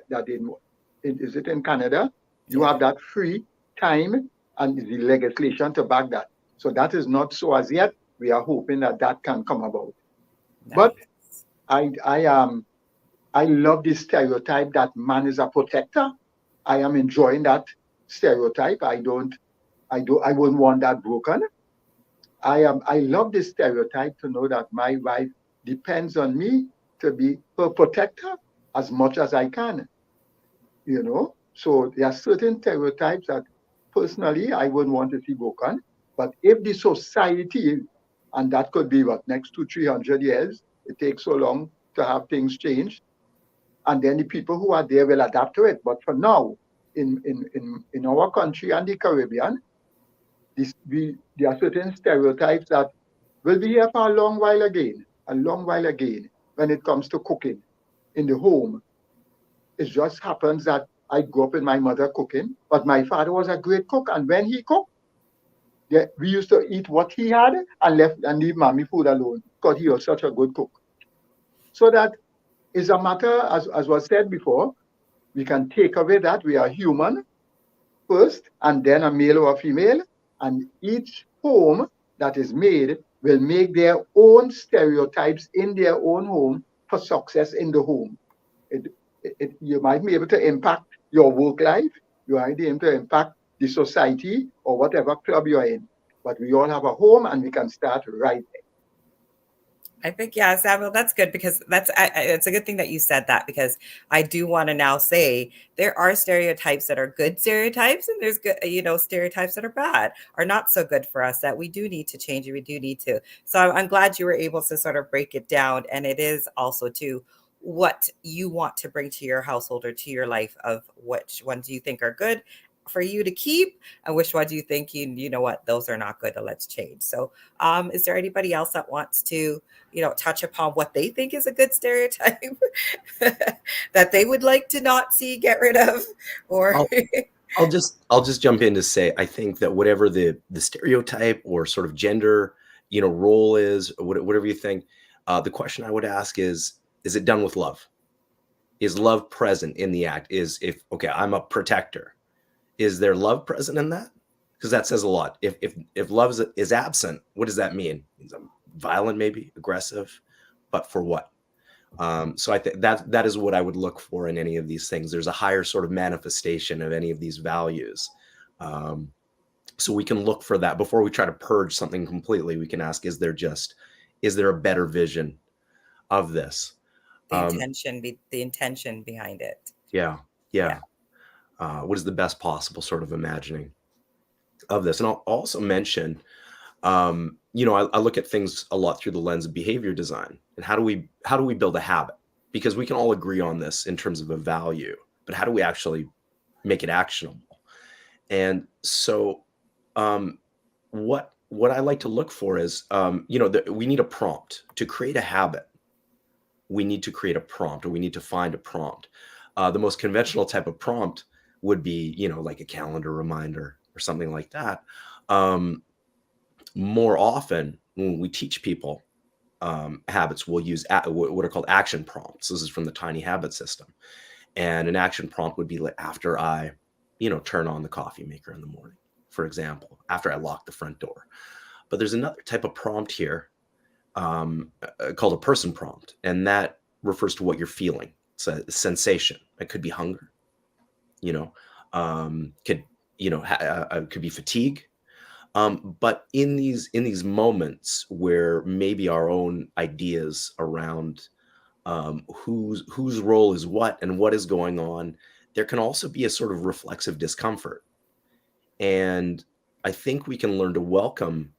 is it in Canada? You have that free time and the legislation to back that. So that is not so as yet. We are hoping that that can come about. Nice. But I love this stereotype that man is a protector. I am enjoying that stereotype. I wouldn't want that broken. I love this stereotype to know that my wife depends on me to be her protector as much as I can, you know. So there are certain stereotypes that personally I wouldn't want to see broken. But if the society, and that could be what, next 200-300 years, it takes so long to have things change, and then the people who are there will adapt to it. But for now, in our country and the Caribbean, there are certain stereotypes that will be here for a long while again, when it comes to cooking in the home. It just happens that I grew up with my mother cooking, but my father was a great cook. And when he cooked, we used to eat what he had and leave mommy food alone because he was such a good cook. So that is a matter, as was said before, we can take away that we are human first, and then a male or a female, and each home that is made will make their own stereotypes in their own home for success in the home. You might be able to impact your work life, you might be able to impact the society or whatever club you're in, but we all have a home and we can start right there. I think, yeah, Samuel, that's good because it's a good thing that you said that, because I do want to now say there are stereotypes that are good stereotypes, and there's good, stereotypes that are bad, are not so good for us, that we do need to change, and we do need to. So I'm glad you were able to sort of break it down. And it is also too what you want to bring to your household or to your life, of which ones you think are good for you to keep and which ones you think you know what, those are not good, and let's change. So is there anybody else that wants to touch upon what they think is a good stereotype that they would like to not see, get rid of? Or I'll just jump in to say, I think that whatever the stereotype or sort of gender role is, whatever you think, the question I would ask is it done with love? Is love present in the act? Okay, I'm a protector, is there love present in that? Because that says a lot. If love is absent, what does that mean? It means I'm violent, maybe aggressive, but for what? So I think that is what I would look for in any of these things. There's a higher sort of manifestation of any of these values. So we can look for that before we try to purge something completely. We can ask, is there a better vision of this? the intention behind it. Yeah. What is the best possible sort of imagining of this? And I'll also mention, I look at things a lot through the lens of behavior design, and how do we build a habit? Because we can all agree on this in terms of a value, but how do we actually make it actionable? And so, what I like to look for is, we need a prompt to create a habit. We need to create a prompt, or we need to find a prompt. The most conventional type of prompt would be, like a calendar reminder or something like that. More often, when we teach people habits, we'll use what are called action prompts. This is from the Tiny Habit system. And an action prompt would be like, after I, turn on the coffee maker in the morning, for example, after I lock the front door. But there's another type of prompt here called a person prompt. And that refers to what you're feeling. It's a sensation. It could be hunger, could be fatigue. But in these moments where maybe our own ideas around whose role is what and what is going on, there can also be a sort of reflexive discomfort. And I think we can learn to welcome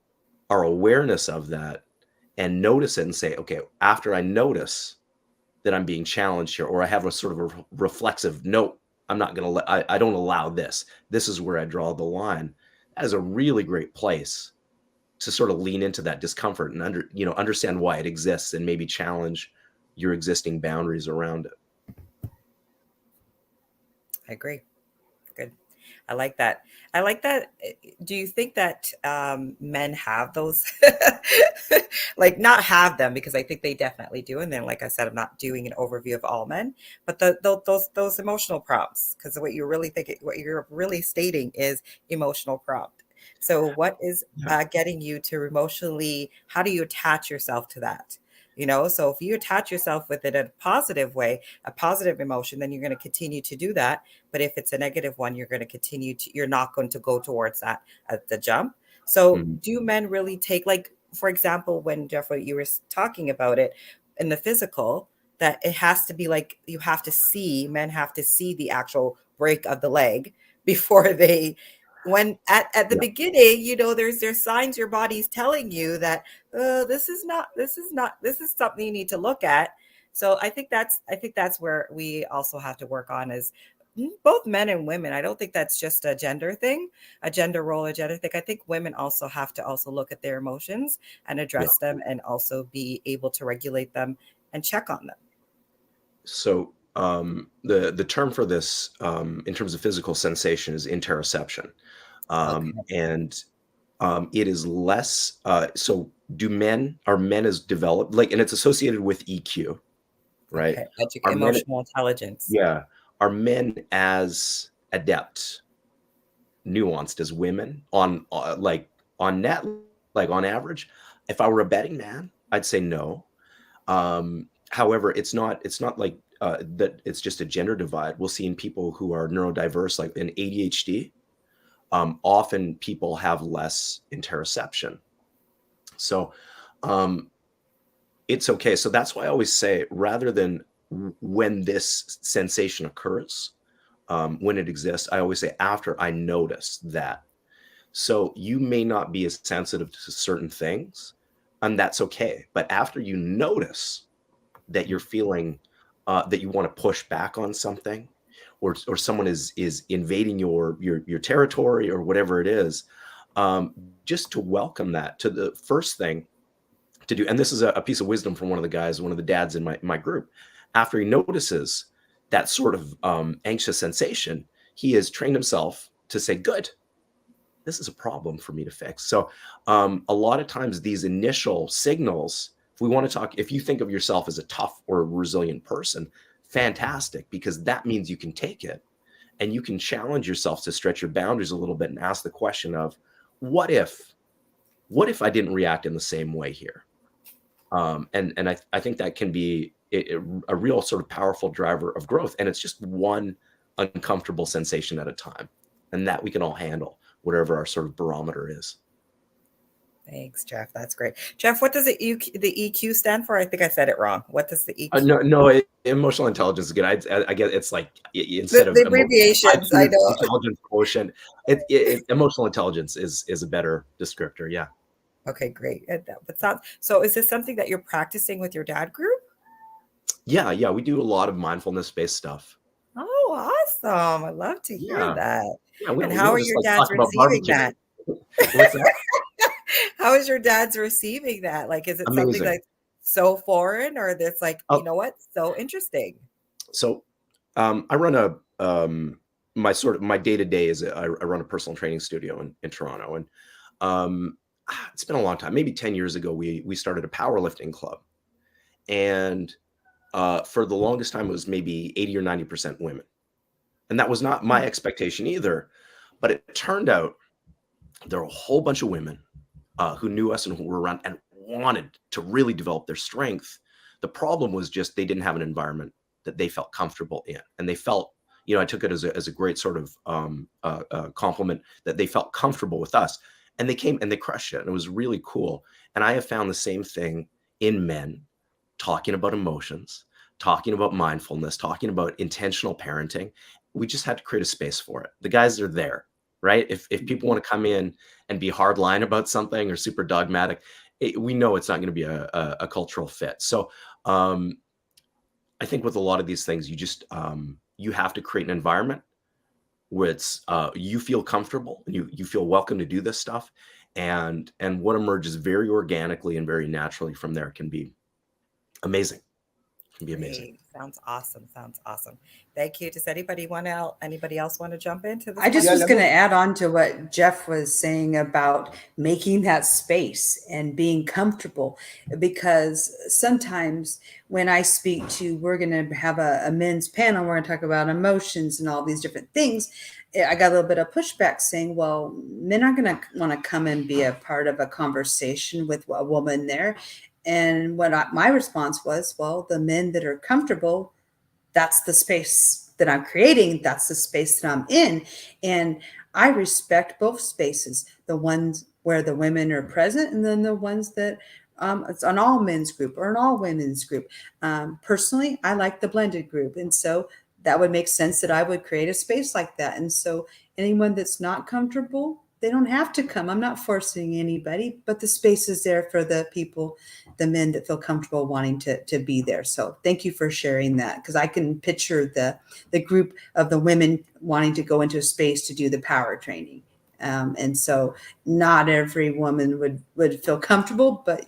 our awareness of that and notice it and say, okay, after I notice that I'm being challenged here, or I have a sort of a reflexive note, I'm not going to I don't allow this. This is where I draw the line. That is a really great place to sort of lean into that discomfort and understand why it exists, and maybe challenge your existing boundaries around it. I agree. Good. I like that. Do you think that men have those, like, not have them, because I think they definitely do. And then, like I said, I'm not doing an overview of all men, but those emotional prompts, because what you're really stating is emotional prompt. So what is getting you to emotionally, how do you attach yourself to that? So if you attach yourself with it in a positive way, a positive emotion, then you're going to continue to do that. But if it's a negative one, you're going to you're not going to go towards that at the jump. So do men really take, like, for example, when Jeffrey, you were talking about it in the physical, that it has to be like, men have to see the actual break of the leg before they, when at the beginning, there's signs your body's telling you that this is something you need to look at. So I think that's where we also have to work on, is both men and women. I don't think that's just a gender thing, a gender role, a gender thing. I think women also have to also look at their emotions and address them, and also be able to regulate them and check on them. So the term for this in terms of physical sensation is interoception. And it is less, so are men as developed, like, and it's associated with EQ, right? Okay. Emotional intelligence. Yeah. Are men as adept, nuanced as women on net, like on average? If I were a betting man, I'd say no. However, it's not like that it's just a gender divide. We'll see in people who are neurodiverse, like in ADHD, often people have less interoception. So it's okay. So that's why I always say, rather than when this sensation occurs, when it exists, I always say after I notice that. So you may not be as sensitive to certain things, and that's okay. But after you notice that you're feeling that you want to push back on something, or someone is invading your territory, or whatever it is, just to welcome that. To the first thing to do, and this is a piece of wisdom from one of the guys, one of the dads in my group. After he notices that sort of anxious sensation, he has trained himself to say, good, this is a problem for me to fix. So a lot of times these initial signals, if you think of yourself as a tough or a resilient person, fantastic, because that means you can take it and you can challenge yourself to stretch your boundaries a little bit and ask the question of, what if I didn't react in the same way here? And I think that can be a real sort of powerful driver of growth. And it's just one uncomfortable sensation at a time, and that we can all handle, whatever our sort of barometer is. Thanks, Jeff. That's great. Jeff, what does the EQ stand for? I think I said it wrong. What does the EQ? No, emotional intelligence is good. I get it's like, instead of the abbreviations, I know. Intelligence quotient, emotional intelligence is a better descriptor. Yeah. Okay, great. So is this something that you're practicing with your dad group? Yeah. We do a lot of mindfulness-based stuff. Oh, awesome. I love to hear that. Yeah, and how are your dads receiving that? What's that? How is your dad's receiving that? Like, is it Amazing. something like so foreign, or that's like, you know what, so interesting? So I run my day-to-day is I run a personal training studio in Toronto. And it's been a long time. Maybe 10 years ago, we started a powerlifting club. And for the longest time, it was maybe 80 or 90% women. And that was not my expectation either. But it turned out there were a whole bunch of women who knew us and who were around and wanted to really develop their strength. The problem was just they didn't have an environment that they felt comfortable in. And they felt, I took it as a great sort of compliment that they felt comfortable with us. And they came and they crushed it. And it was really cool. And I have found the same thing in men, talking about emotions, talking about mindfulness, talking about intentional parenting. We just had to create a space for it. The guys are there, right? If people want to come in and be hardline about something or super dogmatic, we know it's not going to be a cultural fit. So I think with a lot of these things, you just you have to create an environment where it's you feel comfortable and you feel welcome to do this stuff, and what emerges very organically and very naturally from there can be amazing. Can be amazing. Sounds awesome. Thank you. Does anybody else want to jump into this? I just was going to add on to what Jeff was saying about making that space and being comfortable, because sometimes when I speak to, we're going to have a men's panel, we're going to talk about emotions and all these different things. I got a little bit of pushback saying, well, men are going to want to come and be a part of a conversation with a woman there. And my response was, well, the men that are comfortable, that's the space that I'm creating. That's the space that I'm in. And I respect both spaces, the ones where the women are present, and then the ones that it's an all men's group or an all women's group. Personally, I like the blended group. And so that would make sense that I would create a space like that. And so anyone that's not comfortable, they don't have to come. I'm not forcing anybody, but the space is there for the people, the men that feel comfortable wanting to be there. So thank you for sharing that, because I can picture the group of the women wanting to go into a space to do the power training. And so not every woman would feel comfortable, but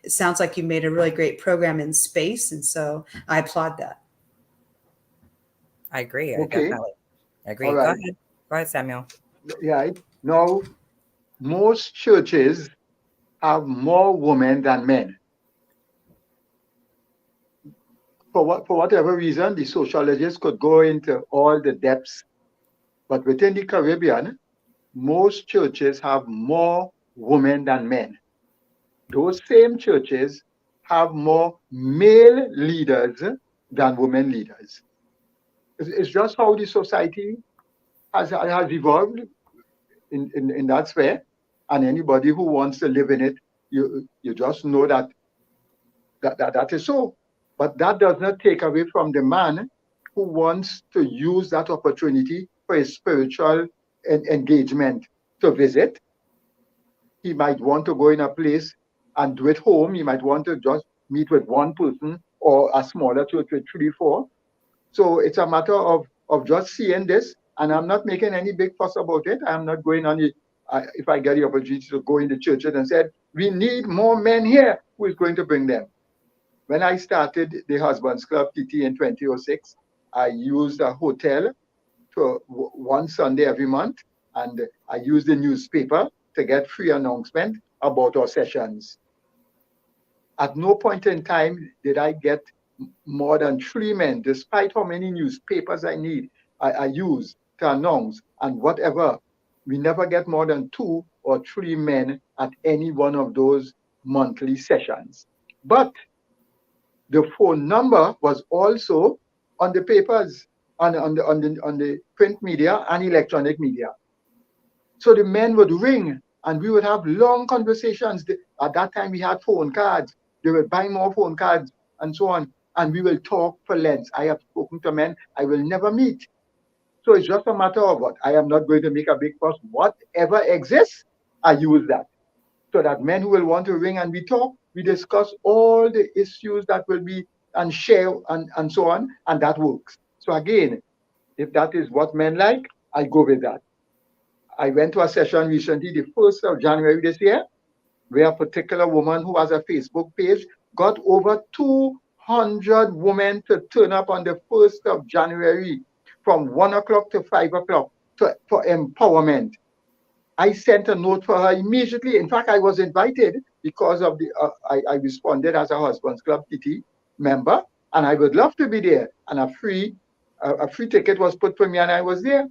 it sounds like you made a really great program in space. And so I applaud that. I agree. I Okay. definitely agree. All Go right. ahead. Go ahead, Samuel. Right. Now, most churches have more women than men. For whatever reason, the sociologists could go into all the depths, but within the Caribbean, most churches have more women than men. Those same churches have more male leaders than women leaders. It's just how the society has evolved in that sphere. And anybody who wants to live in it, you just know that is so. But that does not take away from the man who wants to use that opportunity for his spiritual engagement to visit. He might want to go in a place and do it home. He might want to just meet with one person or a smaller church with 3, 4. So it's a matter of just seeing this. And I'm not making any big fuss about it. I'm not going on it. If I get the opportunity to go in the churches and said, we need more men here, who is going to bring them? When I started the Husbands Club TT in 2006, I used a hotel for one Sunday every month, and I used the newspaper to get free announcement about our sessions. At no point in time did I get more than 3 men, despite how many newspapers I use to announce and whatever. We never get more than 2 or 3 men at any one of those monthly sessions. But the phone number was also on the papers, on the print media and electronic media. So the men would ring and we would have long conversations. At that time, we had phone cards. They would buy more phone cards and so on. And we will talk for lengths. I have spoken to men I will never meet. So it's just a matter of what? I am not going to make a big fuss. Whatever exists, I use that. So that men who will want to ring and we talk, we discuss all the issues that will be and share and so on. And that works. So again, if that is what men like, I go with that. I went to a session recently, the 1st of January this year, where a particular woman who has a Facebook page got over 200 women to turn up on the 1st of January from 1 o'clock to 5 o'clock for empowerment. I sent a note for her immediately. In fact, I was invited because of I responded as a Husbands Club TT member, and I would love to be there. And a free ticket was put for me, and I was there.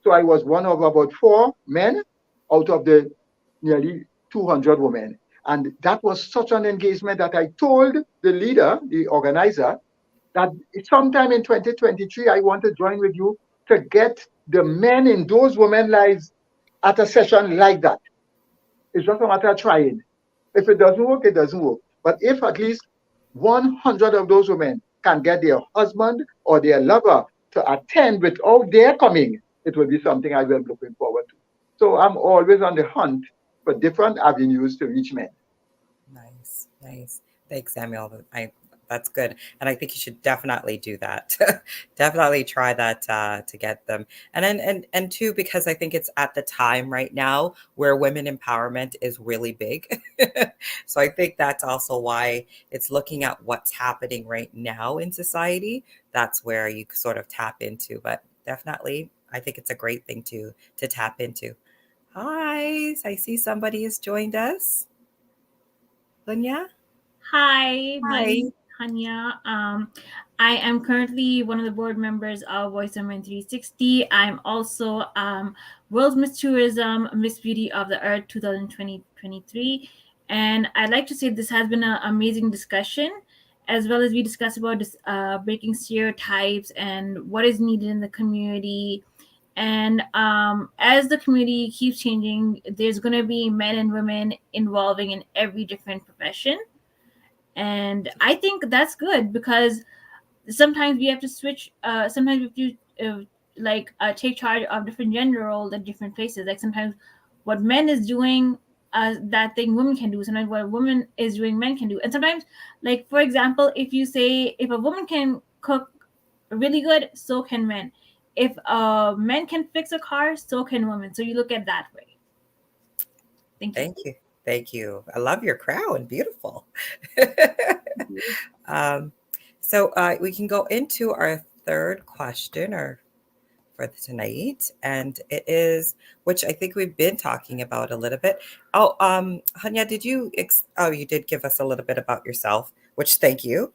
So I was one of about 4 men out of the nearly 200 women. And that was such an engagement that I told the leader, the organizer, that sometime in 2023, I want to join with you to get the men in those women's lives at a session like that. It's just a matter of trying. If it doesn't work, it doesn't work. But if at least 100 of those women can get their husband or their lover to attend without their coming, it will be something I will be looking forward to. So I'm always on the hunt for different avenues to reach men. Nice. Thanks, Samuel. That's good, and I think you should definitely do that. Definitely try that to get them, and two, because I think it's at the time right now where women empowerment is really big. So I think that's also why it's looking at what's happening right now in society. That's where you sort of tap into, but definitely, I think it's a great thing to tap into. Hi, I see somebody has joined us. Lunya? Hi, my Hi. name is Hanya. I am currently one of the board members of Voice Women 360. I'm also World's Miss Tourism Miss Beauty of the Earth 2023. And I'd like to say this has been an amazing discussion, as well as we discuss about breaking stereotypes and what is needed in the community. And as the community keeps changing, there's going to be men and women involving in every different profession. And I think that's good, because sometimes we have to switch. Sometimes we have to take charge of different gender roles at different places. Like sometimes what men is doing, that thing women can do. Sometimes what a woman is doing, men can do. And sometimes, like for example, if you say if a woman can cook really good, so can men. If men can fix a car, so can women. So you look at that way. Thank you. Thank you. Thank you. I love your crown. Beautiful. So we can go into our third question for tonight, and it is, which I think we've been talking about a little bit. Oh, Hanya, did you? You did give us a little bit about yourself, which thank you.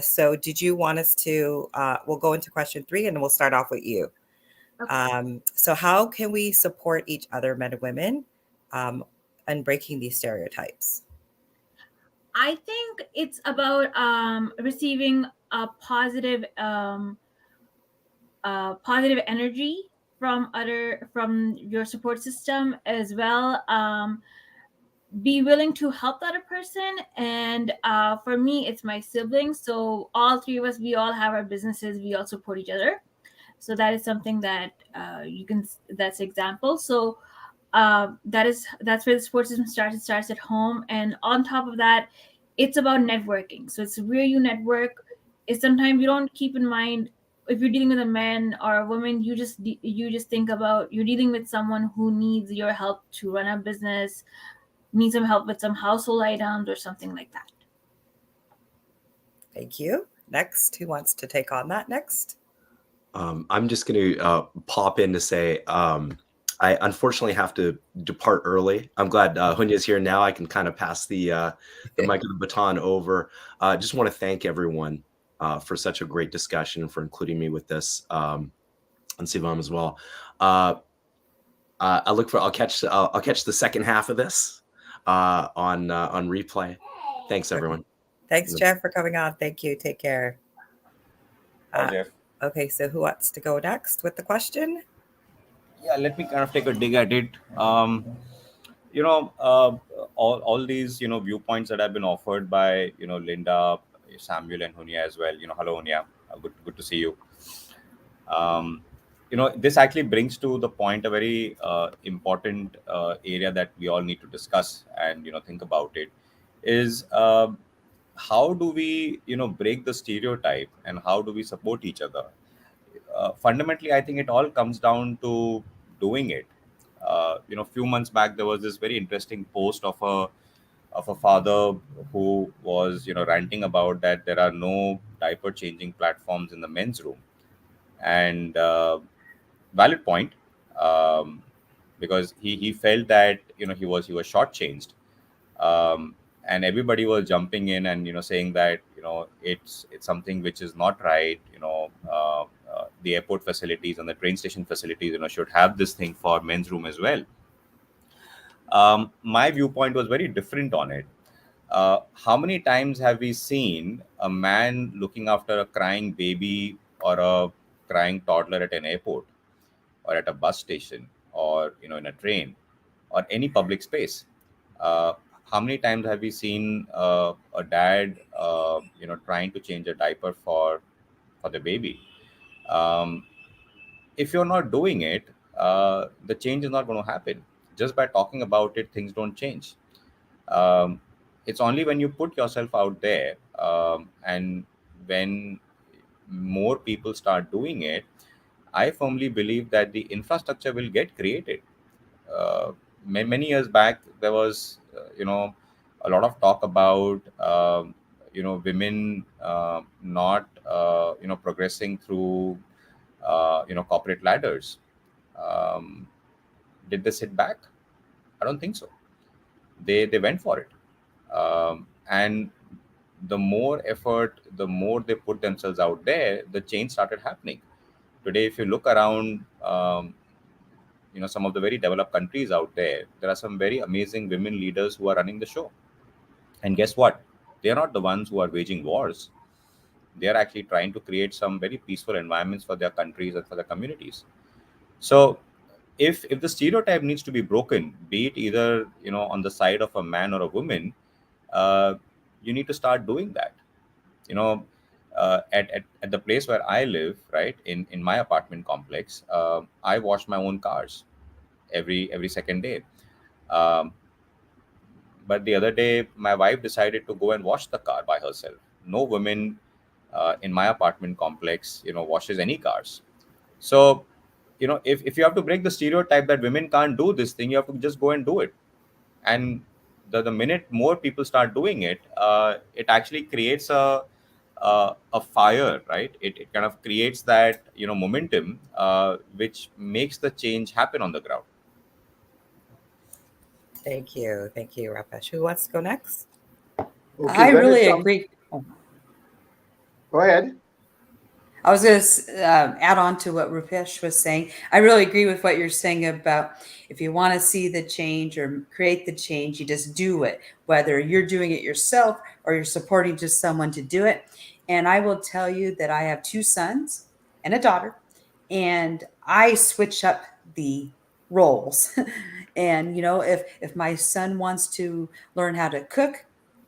So did you want us to? We'll go into question 3, and we'll start off with you. Okay. So how can we support each other, men and women, and breaking these stereotypes? I think it's about receiving a positive positive energy from your support system as well. Be willing to help the other person. And for me, it's my siblings. So all 3 of us, we all have our businesses. We all support each other. So that is something that that's example. So that's where the support system starts. It starts at home, and on top of that, it's about networking. So it's where you network. Is sometimes you don't keep in mind, if you're dealing with a man or a woman, you just think about you're dealing with someone who needs your help to run a business, needs some help with some household items or something like that. Thank you. Next, who wants to take on that next? I'm just going to pop in to say I unfortunately have to depart early. I'm glad Hunya's here now. I can kind of pass the mic of the baton over. Just want to thank everyone for such a great discussion and for including me with this, and Sivam as well. I'll catch the second half of this on replay. Thanks, everyone. Thanks, Jeff, for coming on. Thank you. Take care. Hi, Jeff. Okay, so who wants to go next with the question? Yeah, let me kind of take a dig at it. All these viewpoints that have been offered by Linda, Samuel, and Hunya as well. Hello Hunya, good to see you. This actually brings to the point a very important area that we all need to discuss and think about it. Is how do we break the stereotype, and how do we support each other? Fundamentally, I think it all comes down to doing it. Few months back, there was this very interesting post of a father who was ranting about that there are no diaper changing platforms in the men's room. And valid point, because he felt that he was shortchanged. And everybody was jumping in and saying that it's something which is not right. The airport facilities and the train station facilities should have this thing for men's room as well. My viewpoint was very different on it. How many times have we seen a man looking after a crying baby or a crying toddler at an airport or at a bus station or in a train or any public space? How many times have we seen a dad trying to change a diaper for the baby? If you're not doing it, the change is not going to happen. Just by talking about it, things don't change. um, it's only when you put yourself out there, and when more people start doing it, I firmly believe that the infrastructure will get created. Many years back, there was a lot of talk about women not progressing through corporate ladders. um, did they sit back? I don't think so. They went for it. And the more effort, the more they put themselves out there, the change started happening. Today, if you look around, some of the very developed countries out there, there are some very amazing women leaders who are running the show. And guess what? They are not the ones who are waging wars. They are actually trying to create some very peaceful environments for their countries and for their communities. So if the stereotype needs to be broken, be it either on the side of a man or a woman, uh, you need to start doing that. you know at the place where I live, right, in my apartment complex, I wash my own cars every second day. um, but the other day my wife decided to go and wash the car by herself. No woman in my apartment complex washes any cars. So if you have to break the stereotype that women can't do this thing, you have to just go and do it. And the minute more people start doing it, it actually creates a fire, right? It kind of creates that momentum, which makes the change happen on the ground. Thank you. Thank you, Rapesh. Who wants to go next? Okay, I when it really comes, agree. Oh, go ahead. I was going to add on to what Rupesh was saying. I really agree with what you're saying about if you want to see the change or create the change, you just do it, whether you're doing it yourself or you're supporting just someone to do it. And I will tell you that I have 2 sons and a daughter, and I switch up the roles. And if my son wants to learn how to cook,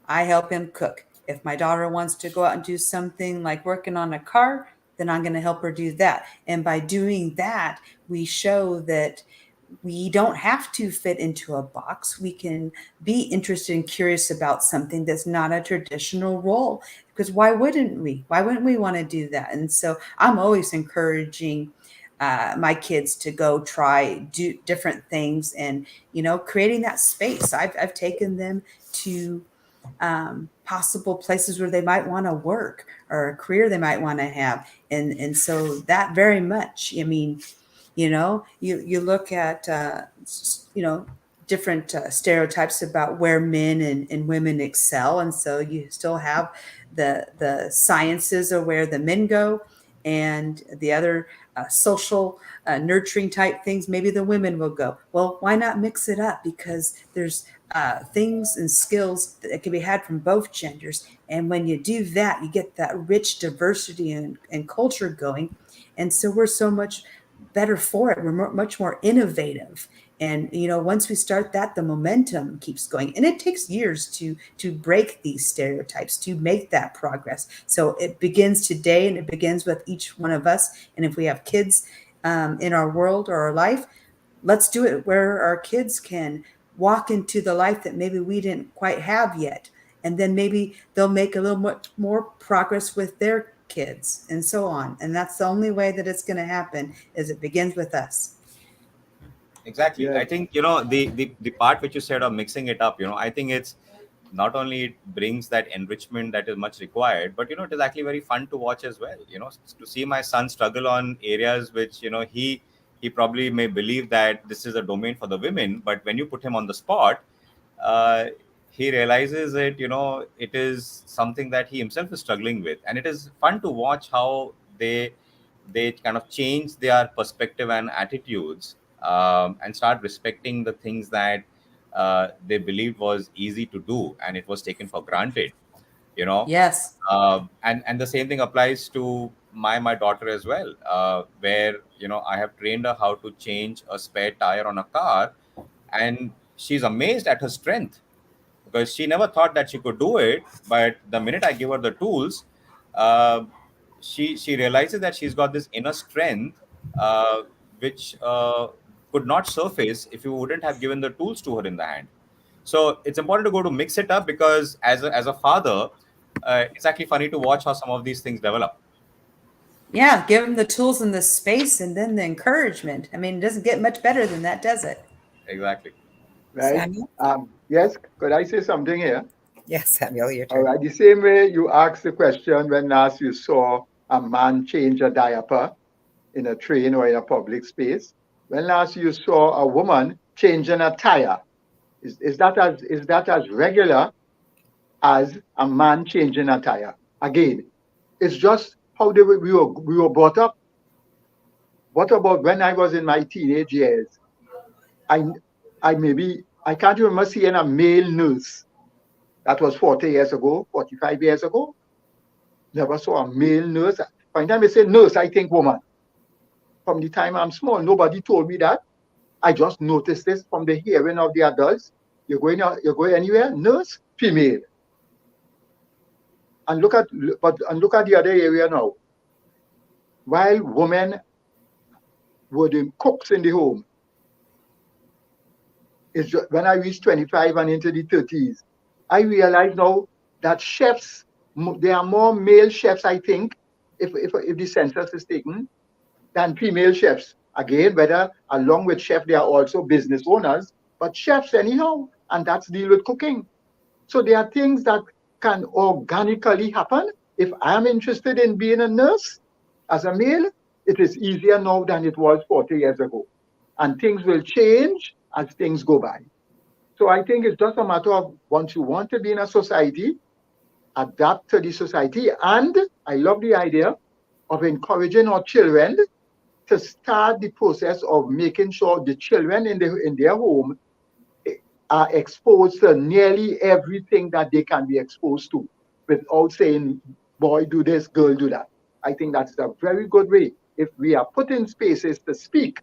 I help him cook. If my daughter wants to go out and do something like working on a car, then I'm going to help her do that. And by doing that, we show that we don't have to fit into a box. We can be interested and curious about something that's not a traditional role. Because why wouldn't we? Why wouldn't we want to do that? And so I'm always encouraging my kids to go do different things, and creating that space. I've taken them to possible places where they might want to work or a career they might want to have, and so that very much. I mean, you look at different stereotypes about where men and women excel, and so you still have the sciences are where the men go, and the other social nurturing type things maybe the women will go. Well, why not mix it up? Because there's things and skills that can be had from both genders, and when you do that, you get that rich diversity and culture going, and so we're so much better for it. We're much more innovative. And once we start that, the momentum keeps going, and it takes years to break these stereotypes, to make that progress. So it begins today, and it begins with each one of us. And if we have kids in our world or our life, let's do it where our kids can walk into the life that maybe we didn't quite have yet, and then maybe they'll make a little much more progress with their kids, and so on. And that's the only way that it's going to happen, is it begins with us. Exactly. Yeah. I think the part which you said of mixing it up, I think it's not only it brings that enrichment that is much required, but it is actually very fun to watch as well. To see my son struggle on areas which he probably may believe that this is a domain for the women, but when you put him on the spot, uh, he realizes that it is something that he himself is struggling with, and it is fun to watch how they kind of change their perspective and attitudes, and start respecting the things that they believed was easy to do and it was taken for granted. you know Yes. and the same thing applies to my daughter as well, where I have trained her how to change a spare tire on a car, and she's amazed at her strength, because she never thought that she could do it. But the minute I give her the tools, uh, she realizes that she's got this inner strength, which could not surface if you wouldn't have given the tools to her in the hand. So it's important to go to mix it up, because as a father, it's actually funny to watch how some of these things develop. Yeah, give them the tools and the space, and then the encouragement. I mean, it doesn't get much better than that, does it? Exactly. Right? Samuel? Yes, could I say something here? Yes, Samuel, your All turn. right. The same way you asked the question when last you saw a man change a diaper in a train or in a public space. When last you saw a woman changing a tire, is that as regular as a man changing a tire? Again, it's just how we were brought up. What about when I was in my teenage years? I can't remember seeing a male nurse. That was 40 years ago, 45 years ago. Never saw a male nurse. By the time they say nurse, I think woman. From the time I'm small, nobody told me that. I just noticed this from the hearing of the adults. You're going anywhere, nurse, female. And look at the other area now. While women were the cooks in the home, when I reached 25 and into the 30s, I realized now that chefs, there are more male chefs, I think, if the census is taken, than female chefs. Again, whether along with chefs, they are also business owners, but chefs anyhow, and that's deal with cooking. So there are things that can organically happen. If I'm interested in being a nurse as a male, it is easier now than it was 40 years ago. And things will change as things go by. So I think it's just a matter of once you want to be in a society, adapt to the society. And I love the idea of encouraging our children to start the process of making sure the children in their home are exposed to nearly everything that they can be exposed to without saying, boy, do this, girl, do that. I think that's a very good way. If we are put in spaces to speak,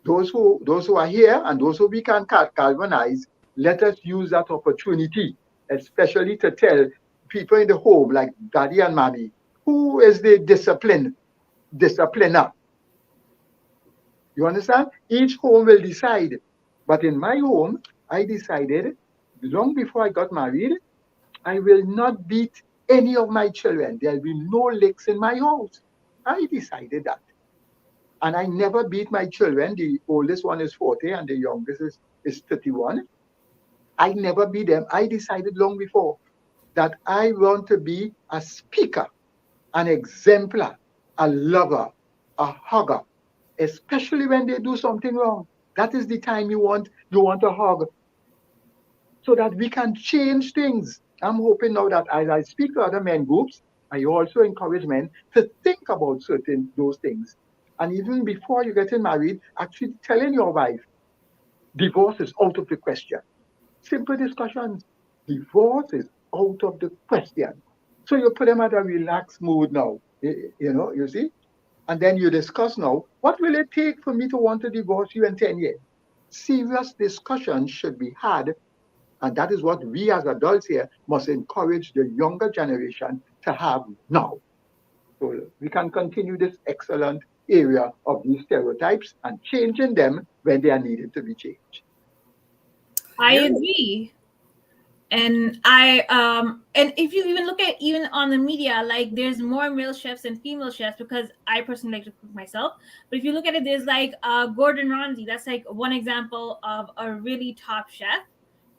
those who are here and those who we can galvanize, let us use that opportunity, especially to tell people in the home, like daddy and mommy, who is the discipliner. You understand? Each home will decide. But in my home, I decided long before I got married, I will not beat any of my children. There'll be no licks in my house. I decided that. And I never beat my children. The oldest one is 40 and the youngest is 31. I never beat them. I decided long before that I want to be a speaker, an exemplar, a lover, a hugger, especially when they do something wrong. That is the time you want a hug, so that we can change things. I'm hoping now that as I speak to other men groups, I also encourage men to think about those things. And even before you get married, actually telling your wife, divorce is out of the question. Simple discussions. Divorce is out of the question. So you put them at a relaxed mood now, you see? And then you discuss now, what will it take for me to want to divorce you in 10 years? Serious discussions should be had. And that is what we as adults here must encourage the younger generation to have now. So we can continue this excellent area of these stereotypes and changing them when they are needed to be changed. I agree. And and if you even look at even on the media, like there's more male chefs than female chefs, because I personally like to cook myself. But if you look at it, there's like Gordon Ramsay. That's like one example of a really top chef,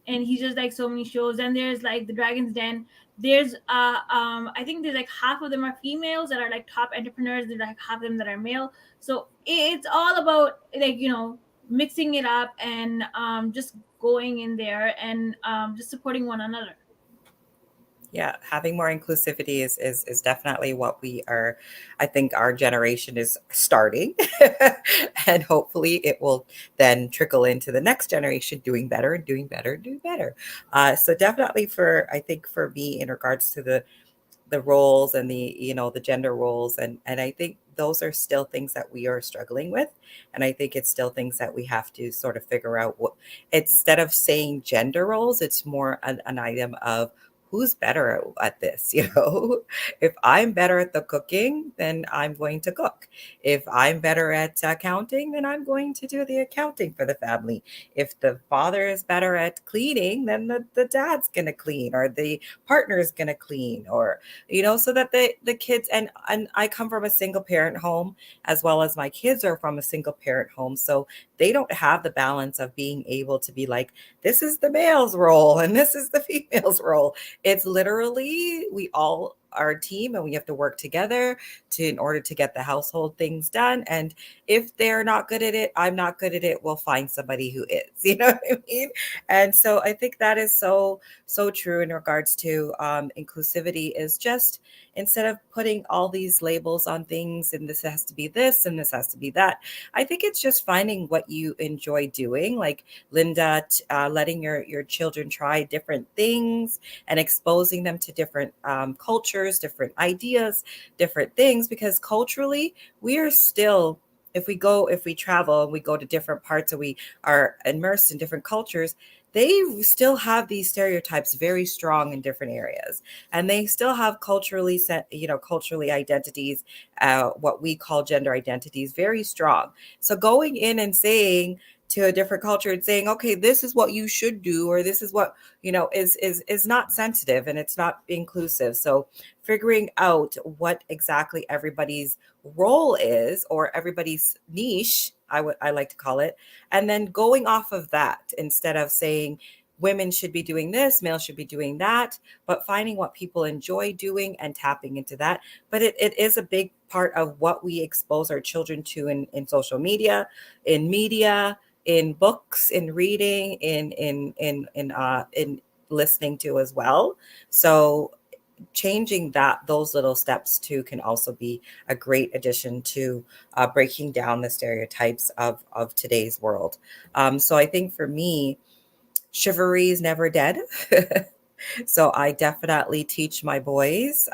and he's just like so many shows. And there's like the Dragon's Den. There's I think there's like half of them are females that are like top entrepreneurs. There's like half of them that are male. So it's all about like mixing it up and just going in there and just supporting one another. Yeah, having more inclusivity is definitely what we are. I think our generation is starting, and hopefully it will then trickle into the next generation doing better and doing better and doing better. So definitely I think for me in regards to the roles and the gender roles, and I think those are still things that we are struggling with, and I think it's still things that we have to sort of figure out. What, instead of saying gender roles, it's more an item of who's better at this. If I'm better at the cooking, then I'm going to cook. If I'm better at accounting, then I'm going to do the accounting for the family. If the father is better at cleaning, then the dad's going to clean, or the partner's going to clean, or so that the kids, and I come from a single parent home, as well as my kids are from a single parent home, so they don't have the balance of being able to be like, this is the male's role and this is the female's role. It's literally we all our team and we have to work together in order to get the household things done. And if they're not good at it, I'm not good at it, we'll find somebody who is. You know what I mean? And so I think that is so true in regards to inclusivity, is just instead of putting all these labels on things and this has to be this and this has to be that, I think it's just finding what you enjoy doing. Like Linda, letting your children try different things and exposing them to different cultures, different ideas, different things, because culturally we are still, if we travel and we go to different parts and we are immersed in different cultures, they still have these stereotypes very strong in different areas, and they still have culturally identities, what we call gender identities, very strong. So going in and saying to a different culture and saying, okay, this is what you should do, or this is what, is not sensitive and it's not inclusive. So figuring out what exactly everybody's role is, or everybody's niche, I like to call it, and then going off of that instead of saying women should be doing this, males should be doing that, but finding what people enjoy doing and tapping into that. But it is a big part of what we expose our children to in social media, in media, in books, in reading, in listening to as well. So changing those little steps too can also be a great addition to breaking down the stereotypes of today's world. So I think for me, chivalry is never dead. So I definitely teach my boys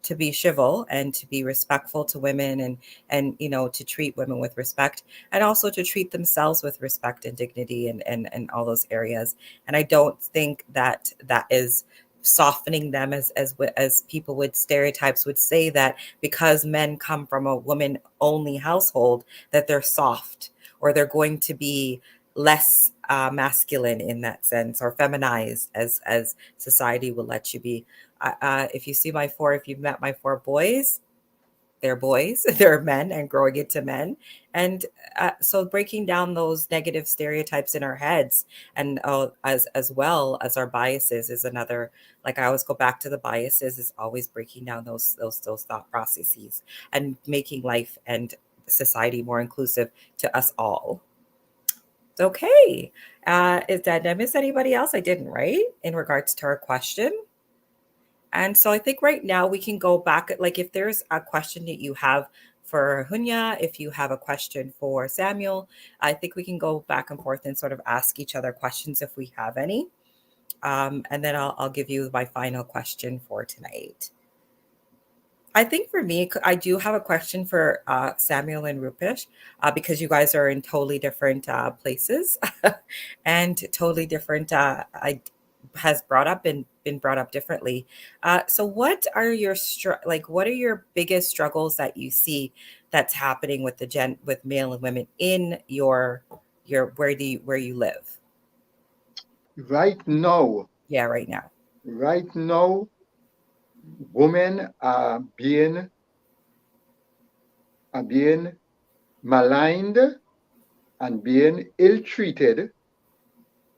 to be civil and to be respectful to women, and to treat women with respect, and also to treat themselves with respect and dignity and all those areas. And I don't think that is softening them as people with stereotypes would say, that because men come from a woman only household that they're soft, or they're going to be less masculine in that sense, or feminized as society will let you be. If you've met my 4 boys, they're men and growing into men. And so breaking down those negative stereotypes in our heads, and as well as our biases, is another, like I always go back to the biases, is always breaking down those thought processes and making life and society more inclusive to us all. Okay. Did I miss anybody else? I didn't, right? In regards to our question. And so I think right now we can go back, like if there's a question that you have for Hunya, if you have a question for Samuel, I think we can go back and forth and sort of ask each other questions if we have any. And then I'll give you my final question for tonight. I think for me, I do have a question for Samuel and Rupesh, because you guys are in totally different places and totally different has been brought up differently. So what are your what are your biggest struggles that you see that's happening with with male and women in your where you live? Right now. Yeah, right now. Right now, women are being maligned and being ill-treated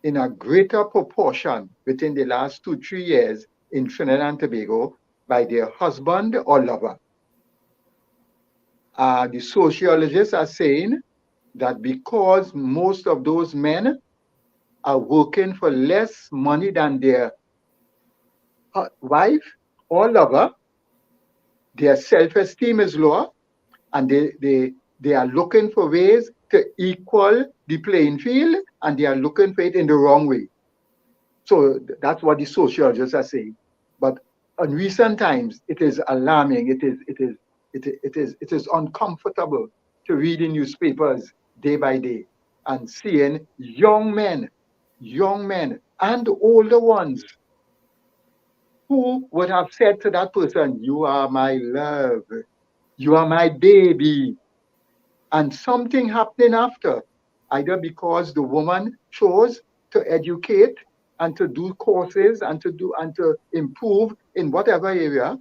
in a greater proportion within the last 2-3 years in Trinidad and Tobago by their husband or lover. The sociologists are saying that because most of those men are working for less money than their wife or lover, their self-esteem is lower, and they are looking for ways to equal the playing field, and they are looking for it in the wrong way. So that's what the sociologists are saying. But in recent times, it is alarming. It is uncomfortable to read in newspapers day by day and seeing young men and older ones who would have said to that person, "You are my love, you are my baby," and something happening after, either because the woman chose to educate and to do courses and to improve in whatever area,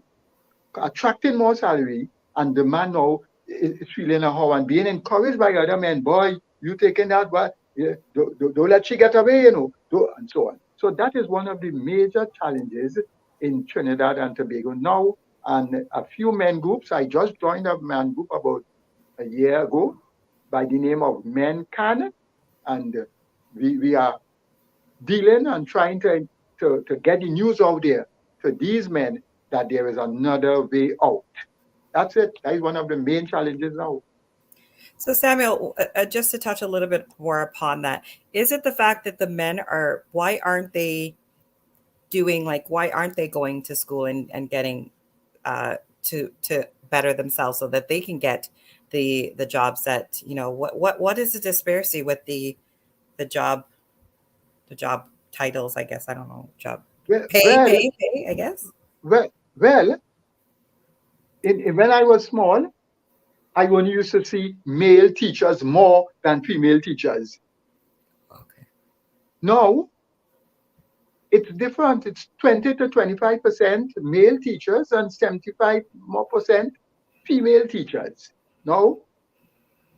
attracting more salary, and the man now is feeling how and being encouraged by other men. Boy, you taking that, but yeah, don't let she get away, and so on. So that is one of the major challenges in Trinidad and Tobago now, and a few men groups. I just joined a man group about a year ago by the name of Men Can, and we are dealing and trying to get the news out there to these men that there is another way out. That's it. That is one of the main challenges now. So, Samuel, just to touch a little bit more upon that, is it the fact that the men are, why aren't they why aren't they going to school and getting to better themselves so that they can get the jobs that, what is the disparity with the job titles, I guess, I don't know, job Well, pay, I guess. well, when I was small, I only used to see male teachers more than female teachers. Okay. Now, it's different. It's 20 to 25% male teachers and 75% more female teachers. Now,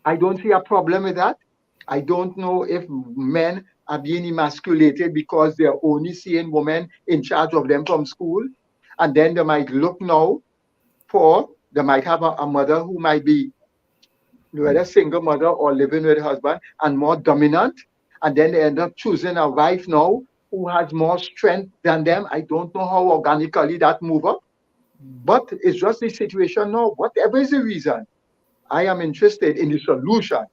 I don't see a problem with that. I don't know if men are being emasculated because they're only seeing women in charge of them from school. And then they might look now they might have a mother who might be whether a single mother or living with a husband and more dominant. And then they end up choosing a wife now who has more strength than them. I don't know how organically that move up, but it's just the situation now. Whatever is the reason, I am interested in the solution.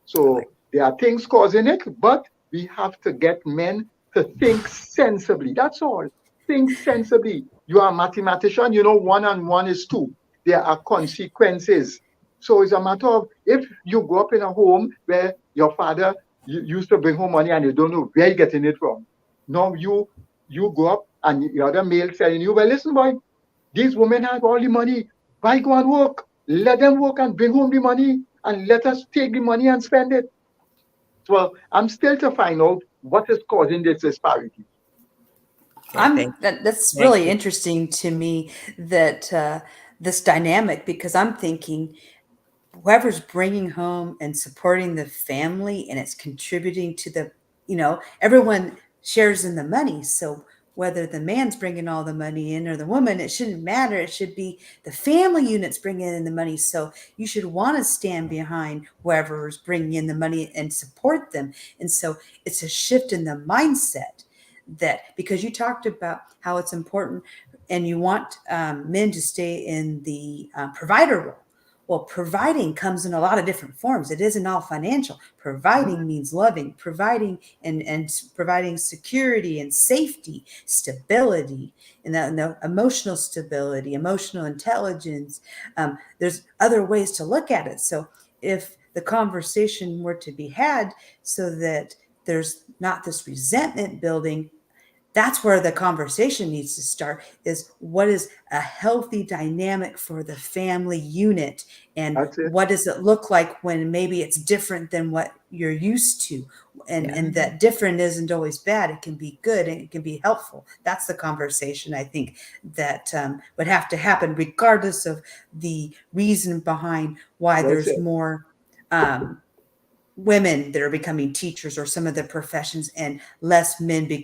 So there are things causing it, but we have to get men to think sensibly. That's all. Think sensibly. You are a mathematician, you know 1 and 1 is 2. There are consequences. So it's a matter of, if you grow up in a home where your father used to bring home money and you don't know where you're getting it from. Now you go up and the other male telling you, well, listen, boy, these women have all the money. Why go and work? Let them work and bring home the money and let us take the money and spend it. So I'm still to find out what is causing this disparity. That's really interesting to me, that this dynamic, because I'm thinking whoever's bringing home and supporting the family and it's contributing to the, everyone shares in the money. So whether the man's bringing all the money in or the woman, it shouldn't matter. It should be the family units bringing in the money. So you should want to stand behind whoever is bringing in the money and support them. And so it's a shift in the mindset, that because you talked about how it's important and you want men to stay in the provider role. Well, providing comes in a lot of different forms. It isn't all financial. Providing means loving, providing and providing security and safety, stability, and the emotional stability, emotional intelligence. There's other ways to look at it. So if the conversation were to be had so that there's not this resentment building, that's where the conversation needs to start, is what is a healthy dynamic for the family unit, and what does it look like when maybe it's different than what you're used to, and that different isn't always bad. It can be good and it can be helpful. That's the conversation I think that would have to happen, regardless of the reason behind why there's more women that are becoming teachers or some of the professions, and less men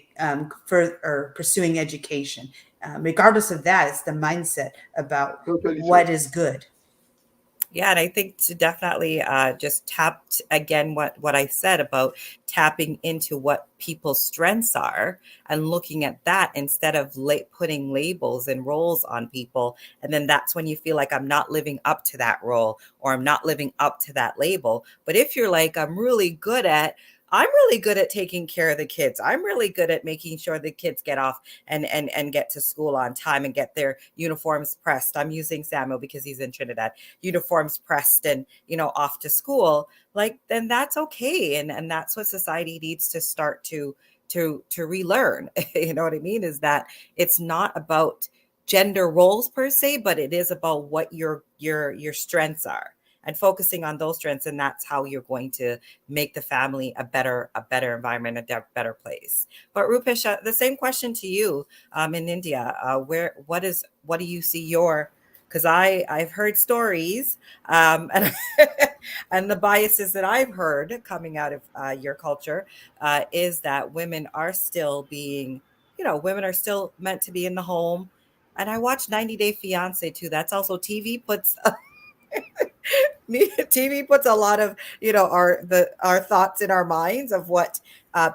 pursuing education. Regardless of that, it's the mindset about what is good. Yeah, and I think to definitely just tap again what I said about tapping into what people's strengths are and looking at that instead of putting labels and roles on people. And then that's when you feel like, I'm not living up to that role, or I'm not living up to that label. But if you're like, I'm really good at taking care of the kids. I'm really good at making sure the kids get off and get to school on time and get their uniforms pressed. I'm using Samuel because he's in Trinidad. Uniforms pressed and, off to school. Like, then that's okay. And that's what society needs to start to relearn. You know what I mean? Is that it's not about gender roles per se, but it is about what your strengths are, and focusing on those strengths. And that's how you're going to make the family a better environment, a better place. But Rupesh, the same question to you in India. What do you see because I've heard stories and and the biases that I've heard coming out of your culture is that women are still being women are still meant to be in the home. And I watch 90 Day Fiance too. That's also TV puts TV puts a lot of our thoughts in our minds of what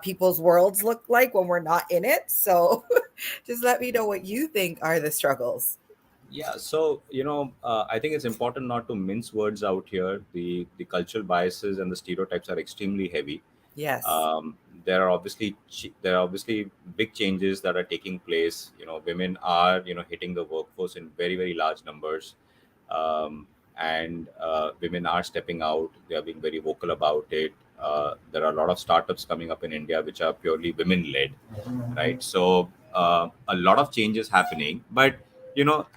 people's worlds look like when we're not in it. So just let me know what you think are the struggles. Yeah, so I think it's important not to mince words out here. The cultural biases and the stereotypes are extremely heavy. Yes. um, there are obviously big changes that are taking place. Women are hitting the workforce in very, very large numbers. And women are stepping out. They are being very vocal about it. There are a lot of startups coming up in India which are purely women led, right? So a lot of changes happening, but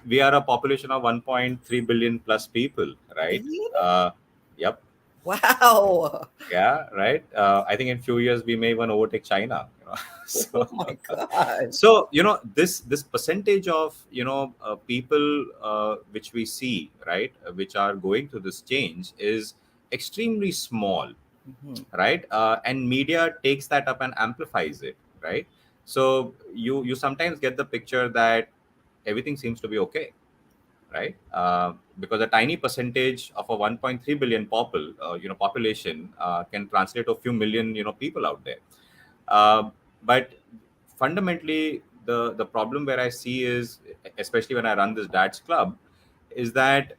we are a population of 1.3 billion plus people, right? Really? Yep. Wow. Yeah, right. I think in few years we may even overtake China. Oh So, my gosh. this percentage of people which we see, right, which are going through this change is extremely small, Mhm. right? And media takes that up and amplifies it, right? So you sometimes get the picture that everything seems to be okay, right? Because a tiny percentage of a 1.3 billion population can translate to a few million people out there. But fundamentally, the problem where I see is, especially when I run this dad's club, is that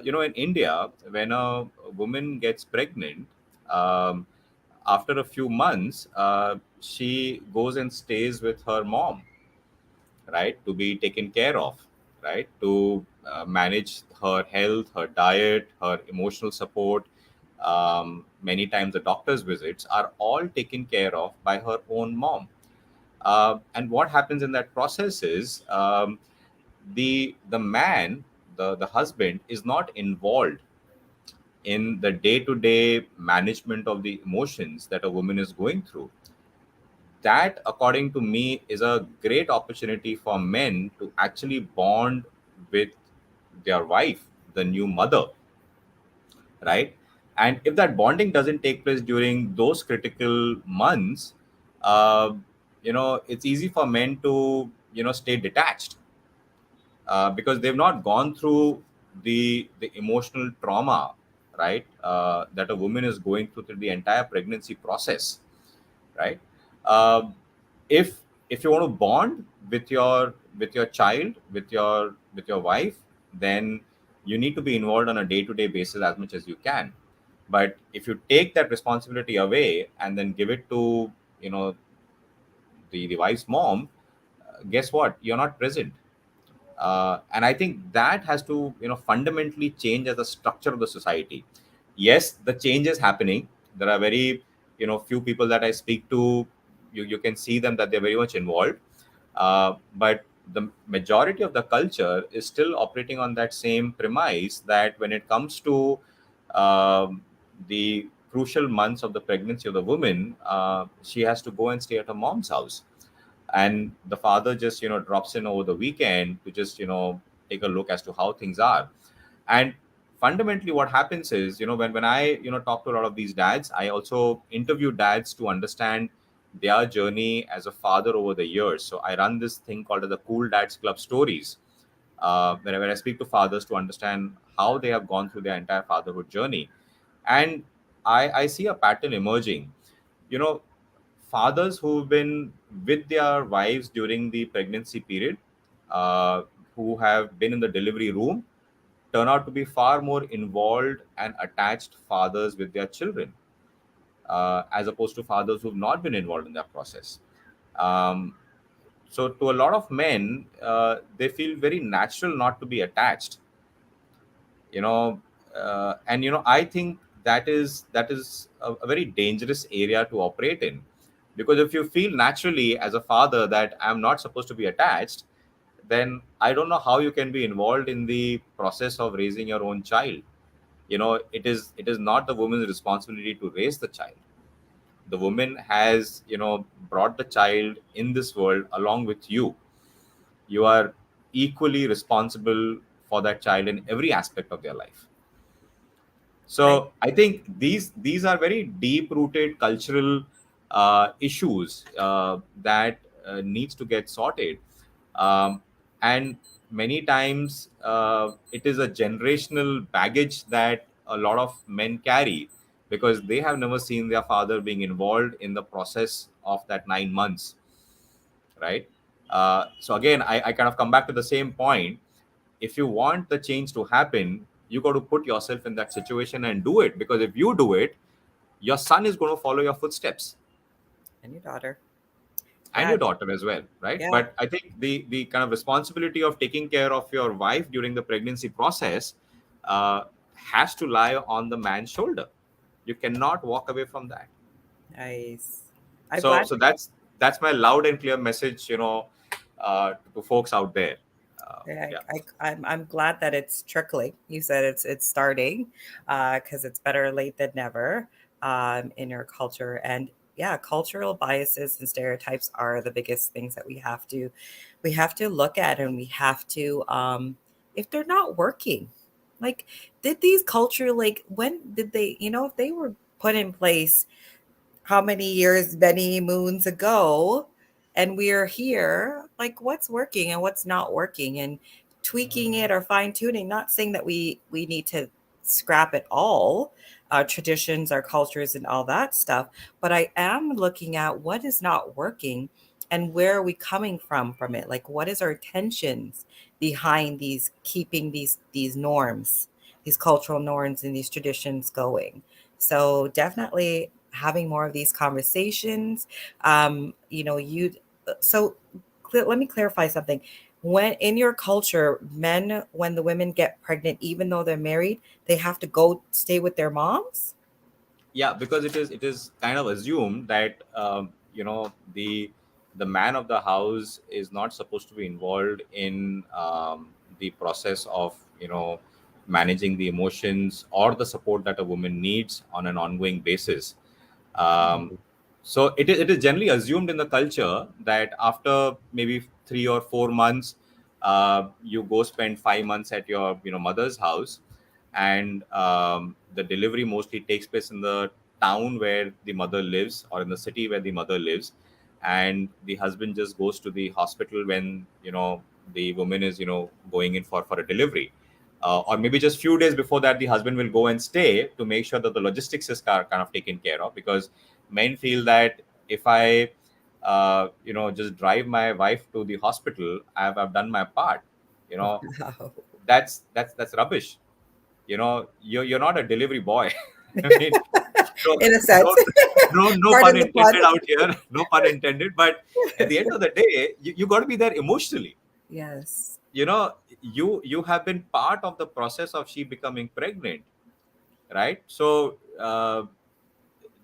in India, when a woman gets pregnant, um, after a few months, she goes and stays with her mom, right, to be taken care of, right, to manage her health, her diet, her emotional support. Many times the doctor's visits are all taken care of by her own mom. And what happens in that process is, the man, the husband, is not involved in the day-to-day management of the emotions that a woman is going through. That, according to me, is a great opportunity for men to actually bond with their wife, the new mother, right? And if that bonding doesn't take place during those critical months, uh, it's easy for men to stay detached, because they've not gone through the emotional trauma, right, that a woman is going through the entire pregnancy process, right? Um, if if you want to bond with your child, with your wife, then you need to be involved on a day-to-day basis as much as you can. But if you take that responsibility away and then give it to the wife's mom, guess what? You're not present. And I think that has to fundamentally change as a structure of the society. Yes, the change is happening. There are very few people that I speak to. You can see them that they're very much involved, but the majority of the culture is still operating on that same premise, that when it comes to the crucial months of the pregnancy of the woman, she has to go and stay at her mom's house, and the father just drops in over the weekend to just take a look as to how things are. And fundamentally what happens is, when I talk to a lot of these dads, I also interview dads to understand their journey as a father over the years. So I run this thing called the Cool Dads Club Stories, whenever I speak to fathers to understand how they have gone through their entire fatherhood journey. And I see a pattern emerging. you know Fathers who've been with their wives during the pregnancy period, uh, who have been in the delivery room, turn out to be far more involved and attached fathers with their children, as opposed to fathers who've not been involved in that process. Um, so, to a lot of men, they feel very natural not to be attached. you know and I think that is a very dangerous area to operate in, because if you feel naturally as a father that I'm not supposed to be attached, then I don't know how you can be involved in the process of raising your own child. It is not the woman's responsibility to raise the child. The woman has brought the child in this world along with you. You are equally responsible for that child in every aspect of their life. I So I think these are very deep rooted cultural issues that needs to get sorted. And many times it is a generational baggage that a lot of men carry, because they have never seen their father being involved in the process of that 9 months, right? So again, I kind of come back to the same point. If you want the change to happen, you got to put yourself in that situation and do it, because if you do it, your son is going to follow your footsteps, And your daughter. and Yeah. your daughter as well, right? Yeah. But I think the kind of responsibility of taking care of your wife during the pregnancy process has to lie on the man's shoulder. You cannot walk away from that. Nice. I'm So glad. so that's my loud and clear message, to folks out there. Yeah. I'm glad that it's trickling. You said it's starting, because it's better late than never, in your culture. And yeah, cultural biases and stereotypes are the biggest things that we have to look at, and we have to, if they're not working, like, did these culture, like, when did they, if they were put in place how many years, many moons ago, and we're here, like, what's working and what's not working, and tweaking it or fine tuning. Not saying that we need to scrap it all, our traditions, our cultures, and all that stuff, but I am looking at what is not working and where are we coming from it. Like, what is our intentions behind these, keeping these norms, these cultural norms and these traditions going. So definitely having more of these conversations. You so let me clarify something. When in your culture, men, when the women get pregnant, even though they're married, they have to go stay with their moms. Yeah, because it is kind of assumed that the man of the house is not supposed to be involved in the process of managing the emotions or the support that a woman needs on an ongoing basis. um, so it is generally assumed in the culture that after maybe 3 or 4 months, you go spend 5 months at your mother's house, and the delivery mostly takes place in the town where the mother lives, or in the city where the mother lives, and the husband just goes to the hospital when the woman is going in for a delivery. Or maybe just few days before that, the husband will go and stay to make sure that the logistics is kind of taken care of, because men feel that if I just drive my wife to the hospital, I've done my part. you know Wow. that's rubbish. You're not a delivery boy. I mean, no, In a sense. no, no pun Pardon the pun. intended out here. No pun intended. But at the end of the day, you got to be there emotionally. Yes. You have been part of the process of she becoming pregnant, right? So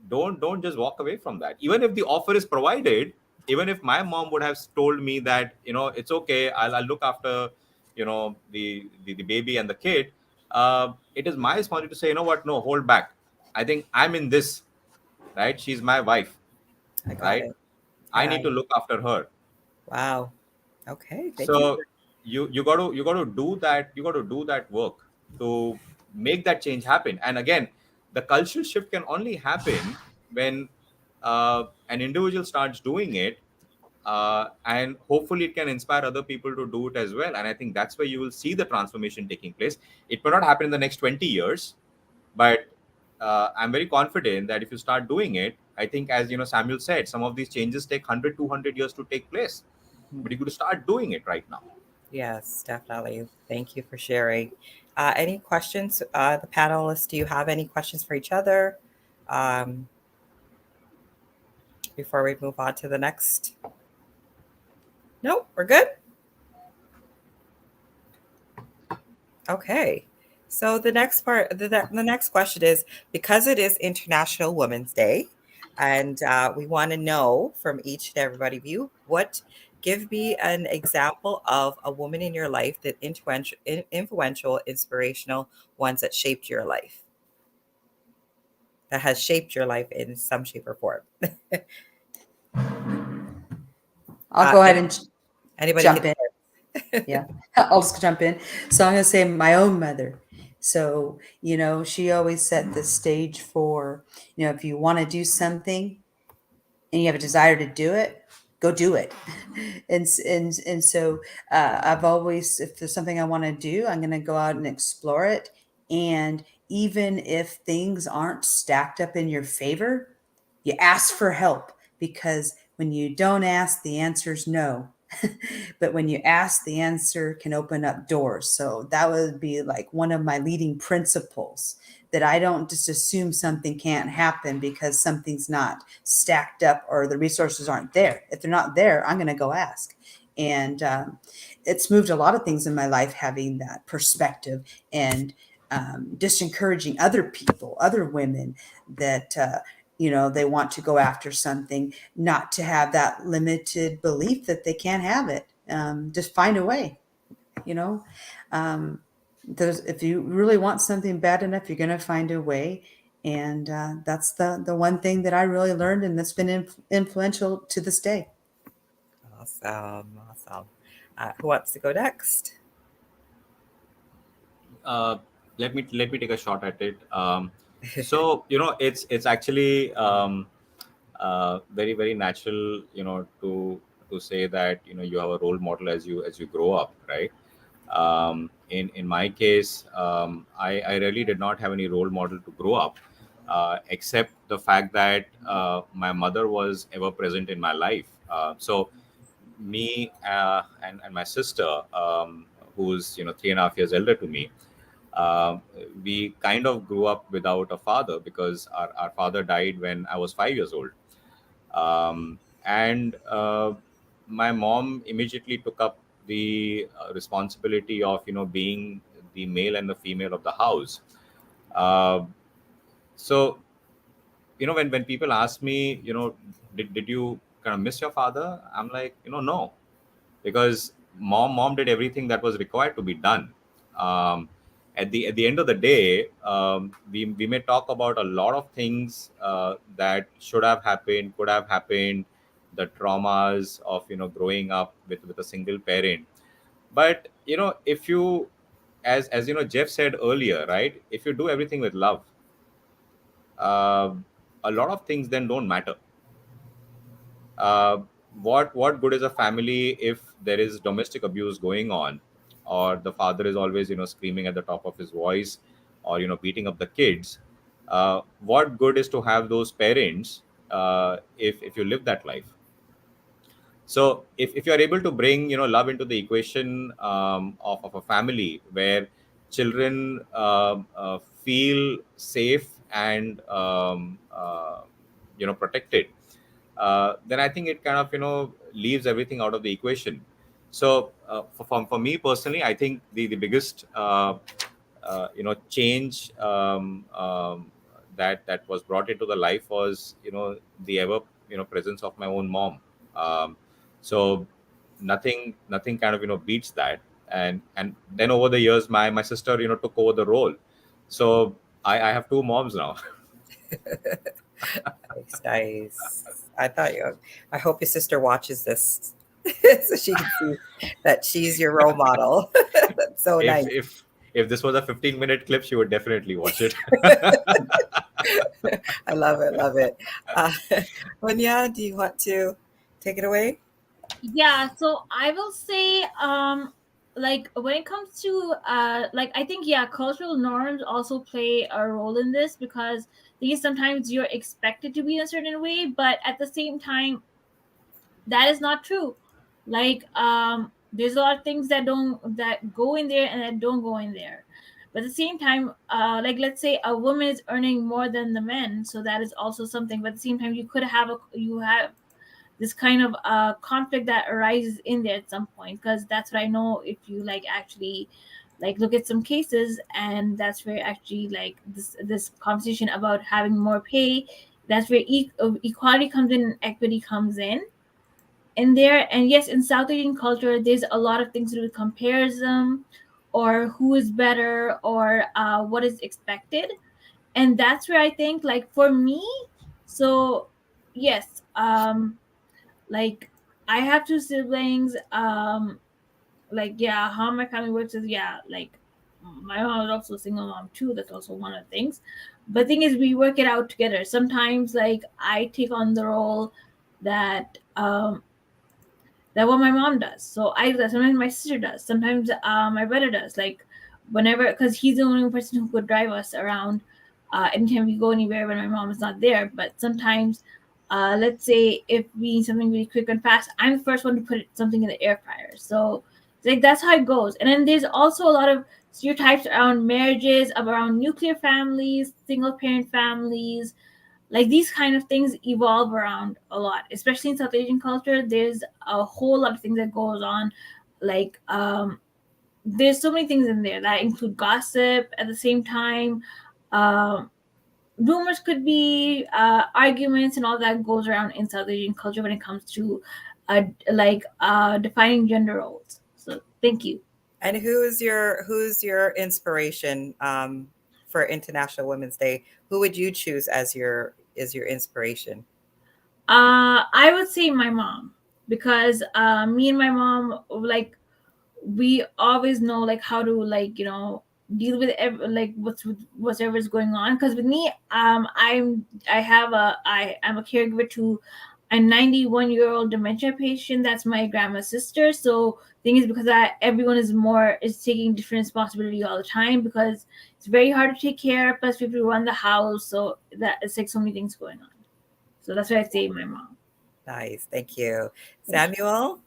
don't just walk away from that. Even if the offer is provided, even if my mom would have told me that it's okay, I'll look after the baby and the kid, it is my responsibility to say, what, no, hold back. I think I'm in this, right? She's my wife, I got right? it. I Yeah. need to look after her. Wow. Okay. Thank you. So you got to do that. You got to do that work to make that change happen. And again, the cultural shift can only happen when an individual starts doing it, and hopefully it can inspire other people to do it as well. And I think that's where you will see the transformation taking place. It may not happen in the next 20 years, but I'm very confident that if you start doing it, I think, as Samuel said, some of these changes take 100, 200 years to take place, but you got to start doing it right now. Yes, definitely. Thank you for sharing. Any questions, the panelists? Do you have any questions for each other, um, before we move on to the next? No, we're good. Okay. So the next part, the next question is, because it is International Women's Day, and we want to know from each and everybody of you, give me an example of a woman in your life that influential, inspirational, ones that shaped your life, that has shaped your life in some shape or form. I'll go ahead and Anybody jump can. in. Yeah, I'll just jump in. So I'm going to say my own mother. So, she always set the stage for, if you want to do something and you have a desire to do it, go do it. And so I've always, if there's something I want to do, I'm going to go out and explore it. And even if things aren't stacked up in your favor, you ask for help, because when you don't ask, the answer is no. But when you ask, the answer can open up doors. So that would be like one of my leading principles, that I don't just assume something can't happen because something's not stacked up or the resources aren't there. If they're not there, I'm going to go ask. And it's moved a lot of things in my life, having that perspective, and just encouraging other people, other women that, they want to go after something, not to have that limited belief that they can't have it. Just find a way, if you really want something bad enough, you're going to find a way. And that's the one thing that I really learned, and that's been influential to this day. Awesome. Who wants to go next? Let me take a shot at it. So it's actually very, very natural, to say that you have a role model as you grow up, right? In my case, I really did not have any role model to grow up, except the fact that my mother was ever present in my life. So me and my sister, who's 3.5 years elder to me, we kind of grew up without a father, because our father died when I was 5 years old. And my mom immediately took up the responsibility of being the male and the female of the house. So when people ask me, did you kind of miss your father, I'm like, no, because mom did everything that was required to be done. At the end of the day, we may talk about a lot of things that should have happened, could have happened, the traumas of growing up with a single parent. But if you, as Jeff said earlier, right, if you do everything with love, a lot of things then don't matter. What good is a family if there is domestic abuse going on, or the father is always screaming at the top of his voice, or beating up the kids? What good is to have those parents if you live that life? So if you are able to bring love into the equation of a family where children feel safe and protected, then I think it kind of leaves everything out of the equation. So for me personally, I think the biggest change that was brought into the life was the ever presence of my own mom. So nothing kind of beats that. And then over the years, my sister took over the role. So I have two moms now. Nice. I hope your sister watches this so she can see that she's your role model. That's so nice. If this was a 15-minute clip, she would definitely watch it. I love it. Monya, do you want to take it away? Yeah, so I will say, like when it comes to I think cultural norms also play a role in this, because sometimes you're expected to be in a certain way, but at the same time that is not true. There's a lot of things that go in there and that don't go in there. But at the same time, let's say a woman is earning more than the men, so that is also something. But at the same time, you have this kind of conflict that arises in there at some point, because that's what I know. If you actually look at some cases, and that's where actually this conversation about having more pay, that's where equality comes in and equity comes in there. And yes, in South Asian culture, there's a lot of things to do with comparison, or who is better, or what is expected. And that's where I think, for me, so yes, I have two siblings. How my family works is, my mom is also a single mom too. That's also one of the things. But the thing is, we work it out together. Sometimes I take on the role that That's what my mom does. So I do that. Sometimes my sister does. Sometimes my brother does. Like whenever, because he's the only person who could drive us around anytime we go anywhere when my mom is not there. But sometimes, let's say if we need something really quick and fast, I'm the first one to put something in the air fryer. So like that's how it goes. And then there's also a lot of stereotypes around marriages, around nuclear families, single parent families. Like these kind of things evolve around a lot, especially in South Asian culture. There's a whole lot of things that goes on. Like there's so many things in there that include gossip at the same time. um Rumors could be arguments and all that goes around in South Asian culture when it comes to defining gender roles. So thank you. And who's your inspiration for International Women's Day? Who would you choose as your inspiration? I would say my mom, because me and my mom, like, we always know like how to, like, deal with like whatever's going on. Because with me, I'm a caregiver to a 91-year-old dementia patient. That's my grandma's sister. So thing is, because everyone is taking different responsibility all the time, because it's very hard to take care. Plus, we have to run the house, so that it's like so many things going on. So that's why I say my mom. Nice, thank you, Samuel.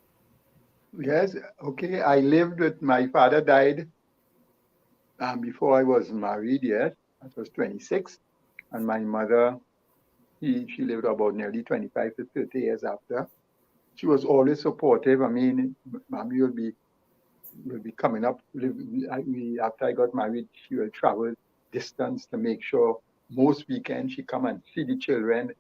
Yes, okay. I lived with my father died before I was married yet. I was 26. And my mother, she lived about nearly 25 to 30 years after. She was always supportive. I mean, mommy will be coming up. After I got married, she will travel distance to make sure most weekends she come and see the children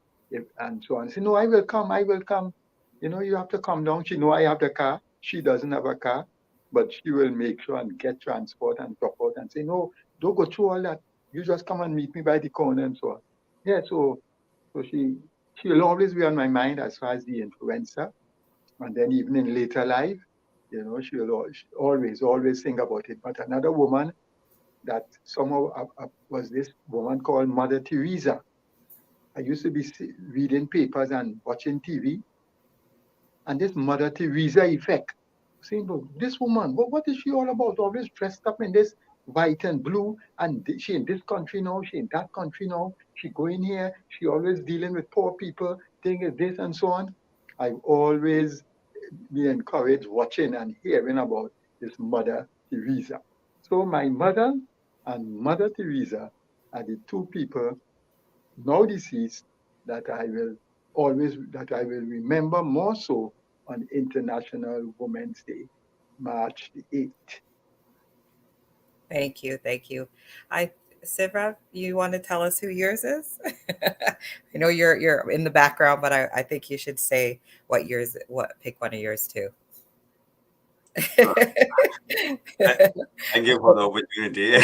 and so on. Say, no, I will come. You have to come down. She know I have the car. She doesn't have a car, but she will make sure and get transport and drop out and say, no, don't go through all that. You just come and meet me by the corner and so on. Yeah, so she will always be on my mind as far as the influencer. And then even in later life, she will always think about it. But another woman that somehow was this woman called Mother Teresa. I used to be reading papers and watching TV, and this Mother Teresa effect. Saying, this woman, what is she all about? Always dressed up in this white and blue, and she in this country now, she in that country now, she going here, she always dealing with poor people, thing is this and so on. I've always been encouraged watching and hearing about this Mother Teresa. So my mother and Mother Teresa are the two people now deceased that I will remember more so on International Women's Day, March the 8th. Thank you. Sivra, you want to tell us who yours is? I know you're in the background, but I think you should say pick one of yours too. Thank you for the opportunity.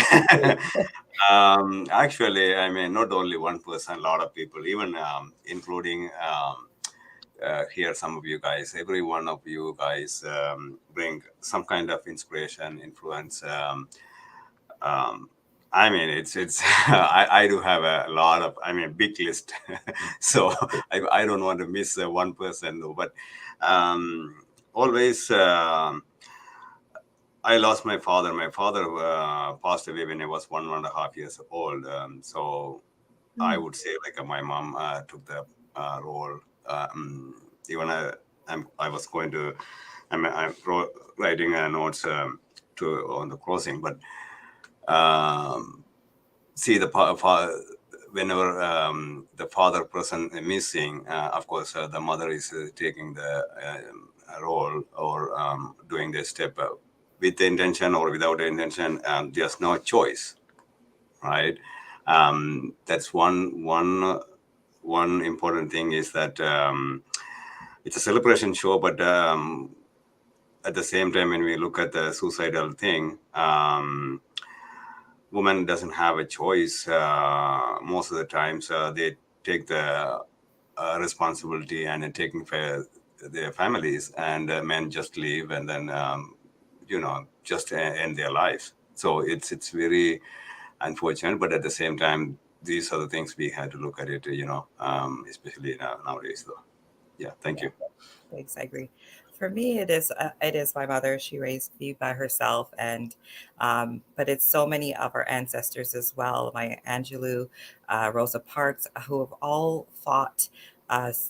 Actually, I mean, not only one person, a lot of people, even including here, some of you guys, every one of you guys bring some kind of inspiration, influence. I mean, it's I do have a lot of, big list. So I don't want to miss one person though, but always, I lost my father. My father passed away when I was 1.5 years old. So I would say like my mom took the role. Even I was going to, I'm writing notes on the closing, but see whenever the father person is missing, of course the mother is taking the role or doing the step with the intention or without the intention. There's no choice, right? That's one important thing is that it's a celebration show, but at the same time, when we look at the suicidal thing, woman doesn't have a choice. Most of the times they take the responsibility and taking their families, and men just leave and then just end their lives. So it's very unfortunate, but at the same time, these are the things we had to look at it, especially nowadays though. Yeah, thank you. Thanks, I agree. for me, it is my mother. She raised me by herself, and but it's so many of our ancestors as well. My Angelou, Rosa Parks, who have all fought.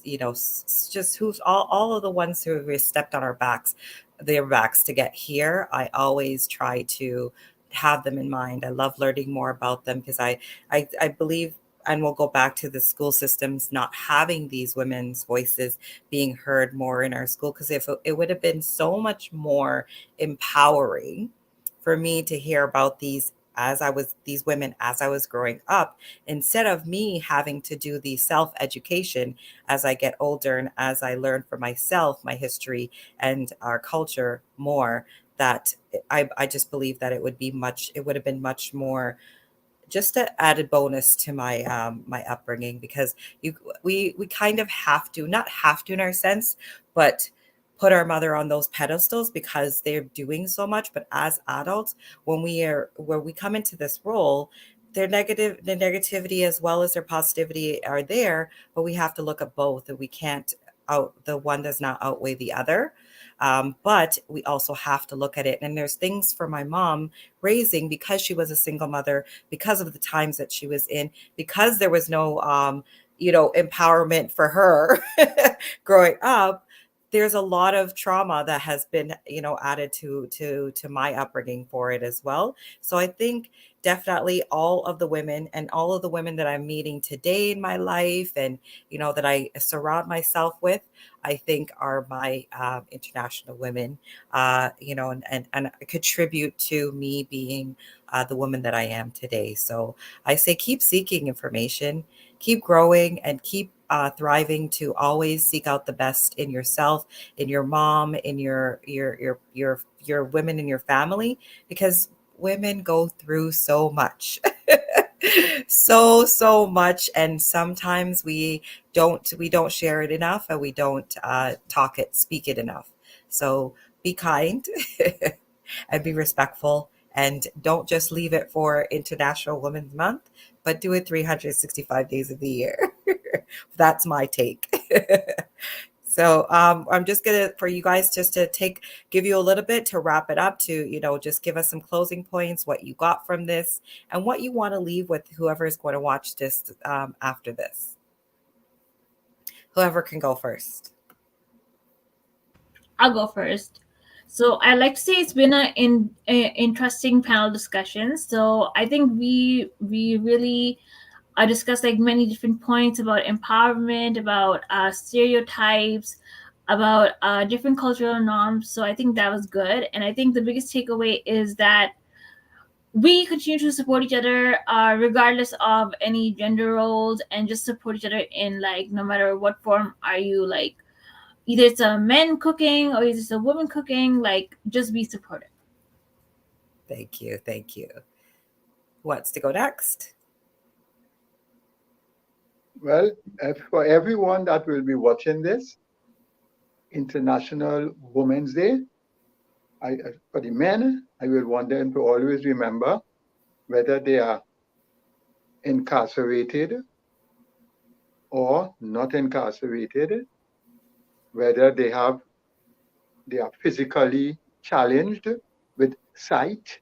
Just who's all of the ones who have stepped on their backs to get here. I always try to have them in mind. I love learning more about them because I believe, and we'll go back to the school systems not having these women's voices being heard more in our school, because if it would have been so much more empowering for me to hear about these women as I was growing up, instead of me having to do the self-education as I get older and as I learn for myself my history and our culture more, that I just believe that it would have been much more just an added bonus to my upbringing, because we kind of have to, not have to in our sense, but put our mother on those pedestals because they're doing so much. But as adults, when we come into this role, their negativity as well as their positivity are there, but we have to look at both, and we can't the one does not outweigh the other. But we also have to look at it. And there's things for my mom raising, because she was a single mother, because of the times that she was in, because there was no, empowerment for her growing up. There's a lot of trauma that has been, added to my upbringing for it as well. So I think definitely all of the women that I'm meeting today in my life, and, that I surround myself with, I think are my international women, and contribute to me being the woman that I am today. So I say keep seeking information, keep growing, and keep thriving to always seek out the best in yourself, in your mom, in your women in your family, because women go through so much. So much, and sometimes we don't share it enough, and we don't speak it enough. So be kind and be respectful, and don't just leave it for International Women's Month, but do it 365 days of the year. That's my take. So I'm just gonna, for you guys, just to give you a little bit to wrap it up, to just give us some closing points, what you got from this, and what you want to leave with whoever is going to watch this after this. Whoever can go first. I'll go first. So I like to say it's been an interesting panel discussion. So I think we really discussed like many different points about empowerment, about stereotypes, about different cultural norms. So I think that was good. And I think the biggest takeaway is that we continue to support each other regardless of any gender roles, and just support each other in, like, no matter what form are you, like, either it's a men cooking or it's a woman cooking, like, just be supportive. Thank you. Who wants to go next? Well, for everyone that will be watching this, International Women's Day, for the men, I will want them to always remember, whether they are incarcerated or not incarcerated, whether they are physically challenged with sight,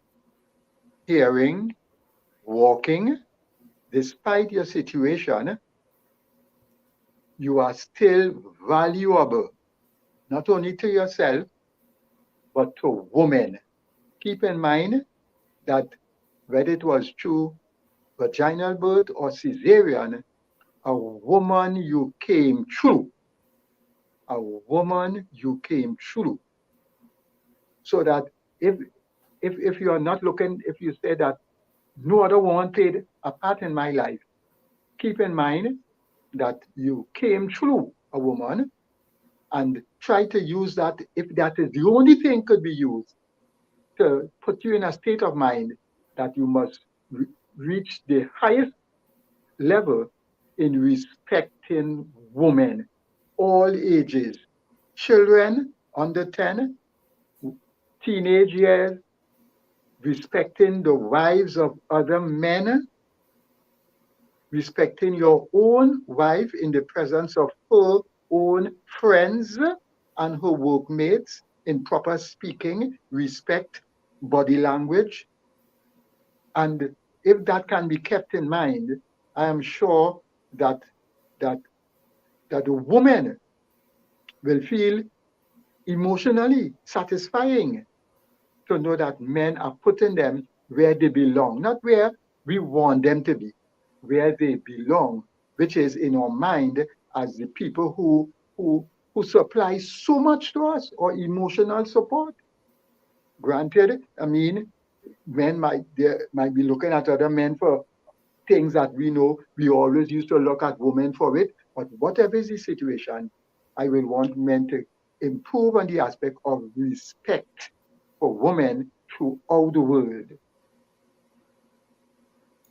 hearing, walking, despite your situation, you are still valuable, not only to yourself, but to women. Keep in mind that whether it was through vaginal birth or cesarean, a woman you came through. A woman you came through. So that if you are not looking, if you say that no other woman played a part in my life, keep in mind that you came through a woman, and try to use that, if that is the only thing could be used to put you in a state of mind that you must reach the highest level in respecting women, all ages, children under 10, teenage years, respecting the wives of other men, respecting your own wife in the presence of her own friends and her workmates in proper speaking, respect, body language. And if that can be kept in mind, I am sure that that that a woman will feel emotionally satisfying to know that men are putting them where they belong, not where we want them to be, where they belong, which is in our mind as the people who supply so much to us or emotional support. Granted, I mean, men might be looking at other men for things that we know we always used to look at women for it. But whatever is the situation, I will want men to improve on the aspect of respect for women throughout the world.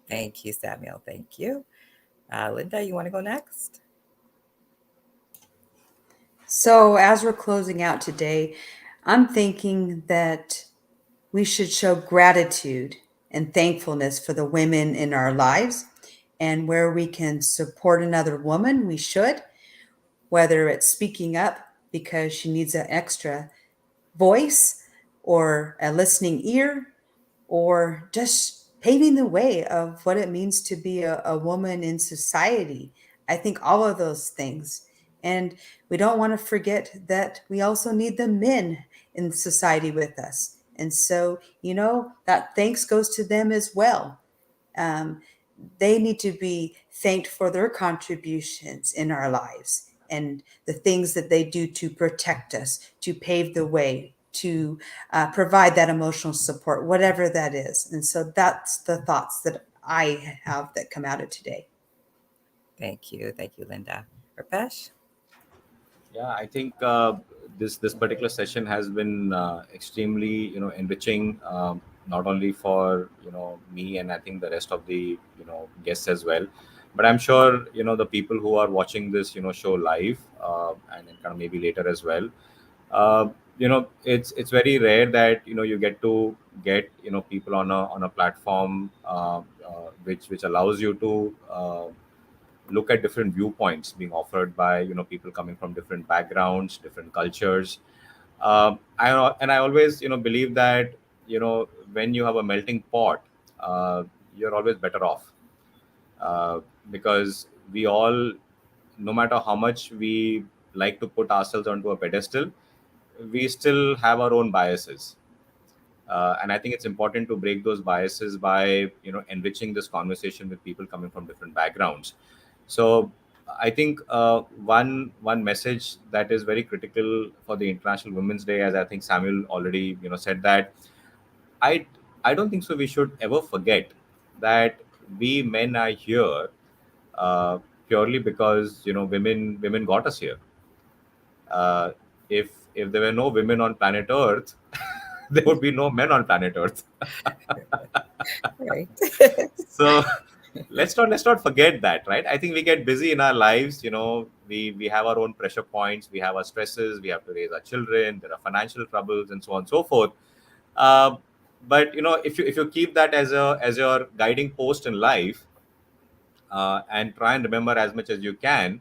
Thank you, Samuel. Thank you. Linda, you want to go next? So, as we're closing out today, I'm thinking that we should show gratitude and thankfulness for the women in our lives. And where we can support another woman, we should, whether it's speaking up because she needs an extra voice or a listening ear, or just paving the way of what it means to be a woman in society. I think all of those things. And we don't want to forget that we also need the men in society with us. And so, that thanks goes to them as well. Um, they need to be thanked for their contributions in our lives and the things that they do to protect us, to pave the way, to provide that emotional support, whatever that is. And so that's the thoughts that I have that come out of today. Thank you. Thank you, Linda. Rupesh? Yeah, I think this particular session has been extremely enriching, not only for me and I think the rest of the guests as well, but I'm sure the people who are watching this show live and then kind of maybe later as well. It's very rare that you get to get people on a platform which allows you to look at different viewpoints being offered by people coming from different backgrounds, different cultures. I always believe that when you have a melting pot, you're always better off, uh, because we all, no matter how much we like to put ourselves onto a pedestal, we still have our own biases. And I think it's important to break those biases by enriching this conversation with people coming from different backgrounds. So I think one message that is very critical for the International Women's Day, as I think Samuel already said, that I I don't think so. We should ever forget that we men are here uh, purely because women got us here. Uh, if there were no women on planet Earth, there would be no men on planet Earth. Right. So let's not forget that, right? I think we get busy in our lives. We have our own pressure points, we have our stresses, we have to raise our children, there are financial troubles and so on and so forth. uh, but if you keep that as your guiding post in life, and try and remember as much as you can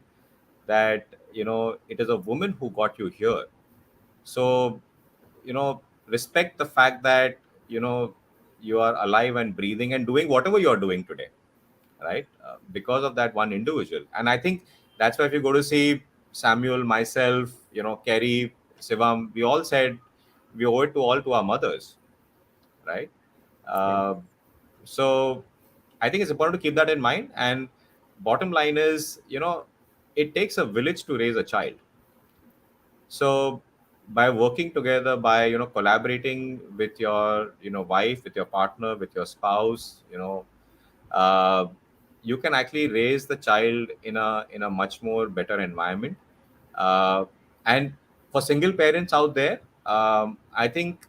that it is a woman who got you here. So respect the fact that you are alive and breathing and doing whatever you are doing today, right? Because of that one individual. And I think that's why if you go to see Samuel, myself, Kerry, Sivam, we all said we owe it to all to our mothers, right? uh, so I think it's important to keep that in mind. And bottom line is, it takes a village to raise a child. So by working together, by collaborating with your wife, with your partner, with your spouse, uh, you can actually raise the child in a much more better environment. And for single parents out there, I think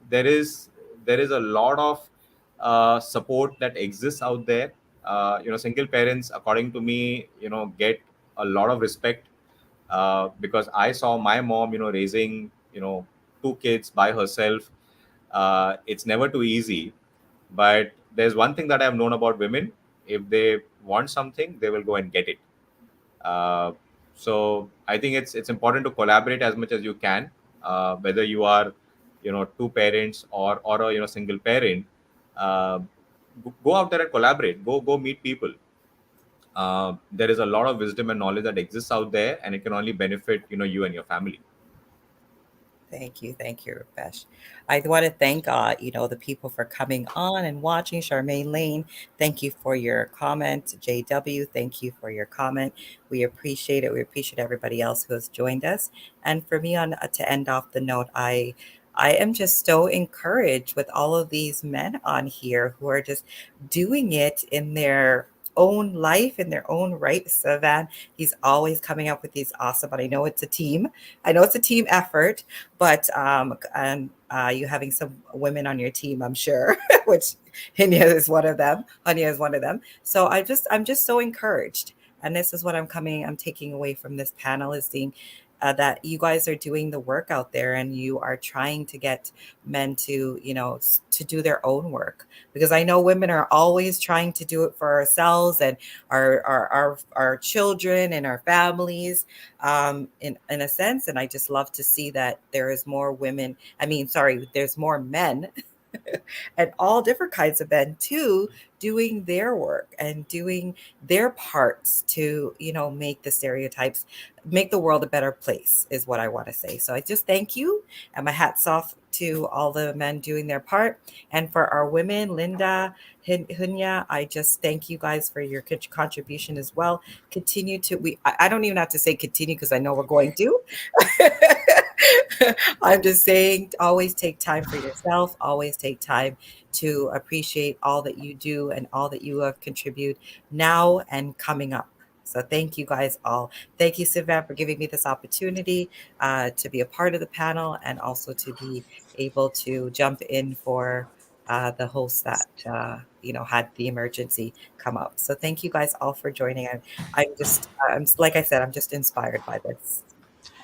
there is a lot of support that exists out there. Single parents, according to me, get a lot of respect, because I saw my mom raising two kids by herself. It's never too easy, but there's one thing that I've known about women: if they want something, they will go and get it. uh, So I think it's important to collaborate as much as you can, whether you are, two parents or a single parent. Uh, go out there and collaborate. Go meet people. There is a lot of wisdom and knowledge that exists out there, and it can only benefit you and your family. Thank you, Rupesh. I want to thank the people for coming on and watching. Charmaine Lane, thank you for your comment. JW, thank you for your comment. We appreciate it. We appreciate everybody else who has joined us. And for me, on to end off the note, I am just so encouraged with all of these men on here who are just doing it in their own life, in their own right. Savan, he's always coming up with these awesome, but I know it's a team. I know it's a team effort, but and you having some women on your team, I'm sure, which Hinya is one of them. Hanya is one of them. So I'm just so encouraged, and this is what I'm taking away from this panel is seeing that you guys are doing the work out there, and you are trying to get men to to do their own work, because I know women are always trying to do it for ourselves and our children and our families, in a sense. And I just love to see that there is more women. I mean, sorry, there's more men and all different kinds of men too, doing their work and doing their parts to make the stereotypes, make the world a better place, is what I want to say. So I just thank you, and my hats off to all the men doing their part. And for our women, Linda, Hunya, I just thank you guys for your contribution as well. Continue to, I don't even have to say continue, because I know we're going to. I'm just saying, always take time for yourself, always take time to appreciate all that you do and all that you have contributed now and coming up. So thank you guys all. Thank you, Sivan, for giving me this opportunity to be a part of the panel, and also to be able to jump in for the host that had the emergency come up. So thank you guys all for joining. I'm like I said, I'm just inspired by this.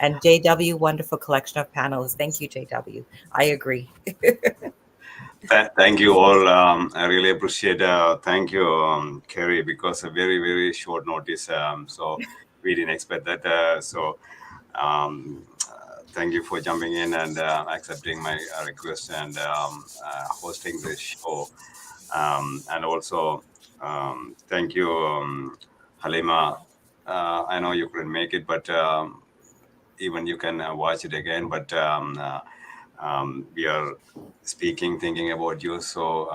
And JW, wonderful collection of panels. Thank you, JW. I agree. Thank you all. I really appreciate. Thank you, Kerry, because a very very short notice. So we didn't expect that. Thank you for jumping in and accepting my request and hosting this show. And also, thank you, Halima. I know you couldn't make it, but even you can watch it again. But we are thinking about you. So,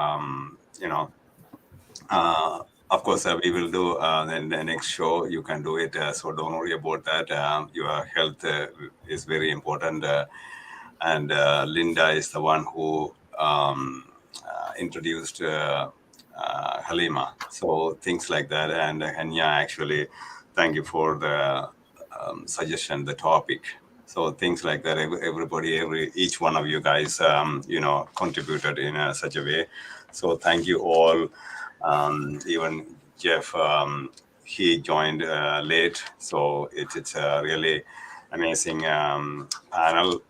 of course, we will do then the next show. You can do it. So don't worry about that. Your health is very important. And Linda is the one who introduced Halima. So things like that. And Henya, actually, thank you for the suggestion, the topic. So things like that, each one of you guys, contributed in such a way. So thank you all. Even Jeff, he joined late. So it's a really amazing panel.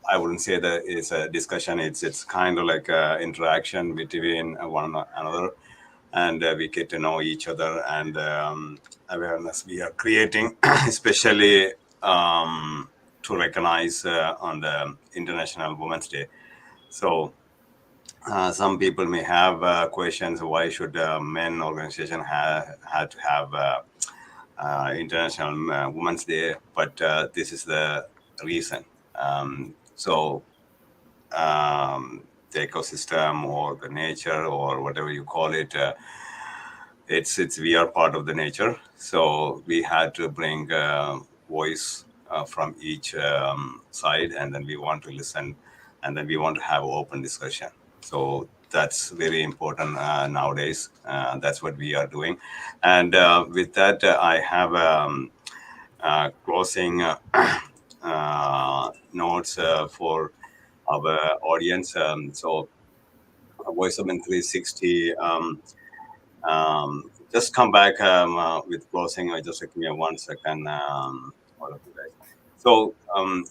I wouldn't say that it's a discussion. It's kind of like an interaction between one another, and we get to know each other, and awareness we are creating, especially to recognize on the International Women's Day. So some people may have questions, why should men organization had to have International Women's Day? But this is the reason. So the ecosystem or the nature or whatever you call it, it's we are part of the nature. So we had to bring voice from each side, and then we want to listen, and then we want to have open discussion. So that's very important nowadays. That's what we are doing. And with that, I have closing notes for our audience. So Voice of Men 360, just come back with closing. Just give me 1 second, all of you guys. So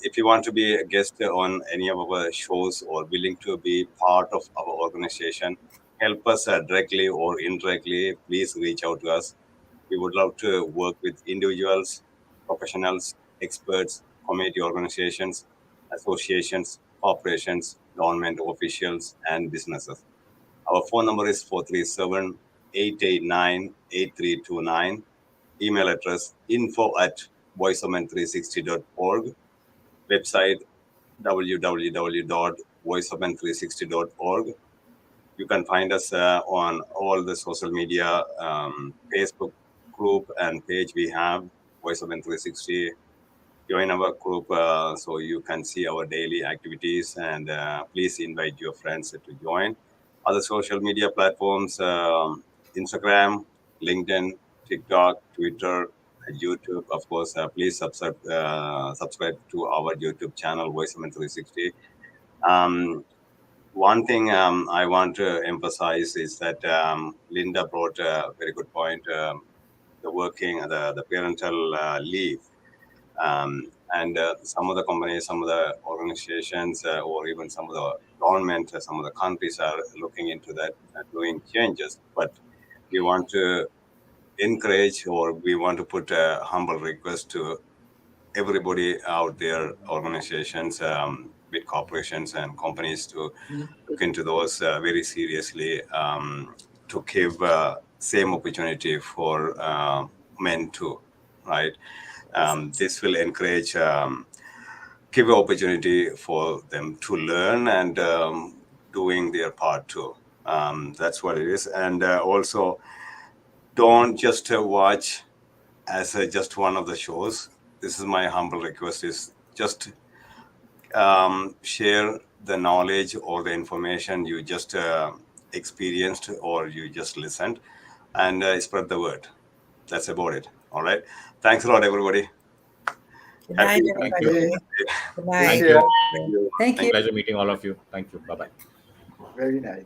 if you want to be a guest on any of our shows or willing to be part of our organization, help us directly or indirectly, please reach out to us. We would love to work with individuals professionals, experts, community organizations, associations, corporations, government officials, and businesses. Our phone number is 437 889 8329. Email address info@voiceomen360.org. Website www.voiceomen360.org. You can find us on all the social media, Facebook group and page we have, Voice Omen 360. Join our group so you can see our daily activities, and please invite your friends to join. Other social media platforms, Instagram, LinkedIn, TikTok, Twitter, YouTube. Of course, please subscribe to our YouTube channel, Voice Omen 360. One thing I want to emphasize is that Linda brought a very good point. The parental leave, and some of the companies, some of the organizations, or even some of the government, some of the countries are looking into that, doing changes. But we want to encourage, or we want to put a humble request to everybody out there, organizations, big corporations and companies, to look into those very seriously, to give same opportunity for men too, right? This will encourage, give an opportunity for them to learn and doing their part too. That's what it is. And also, don't just watch as just one of the shows. This is my humble request: is just share the knowledge or the information you just experienced or you just listened, and spread the word. That's about it. All right. Thanks a lot, everybody. Good night, Happy- Thank everybody. you. Okay. Good night. Thank Yeah. you. Thank you. Pleasure meeting all of you. Thank you. Bye bye. Very nice.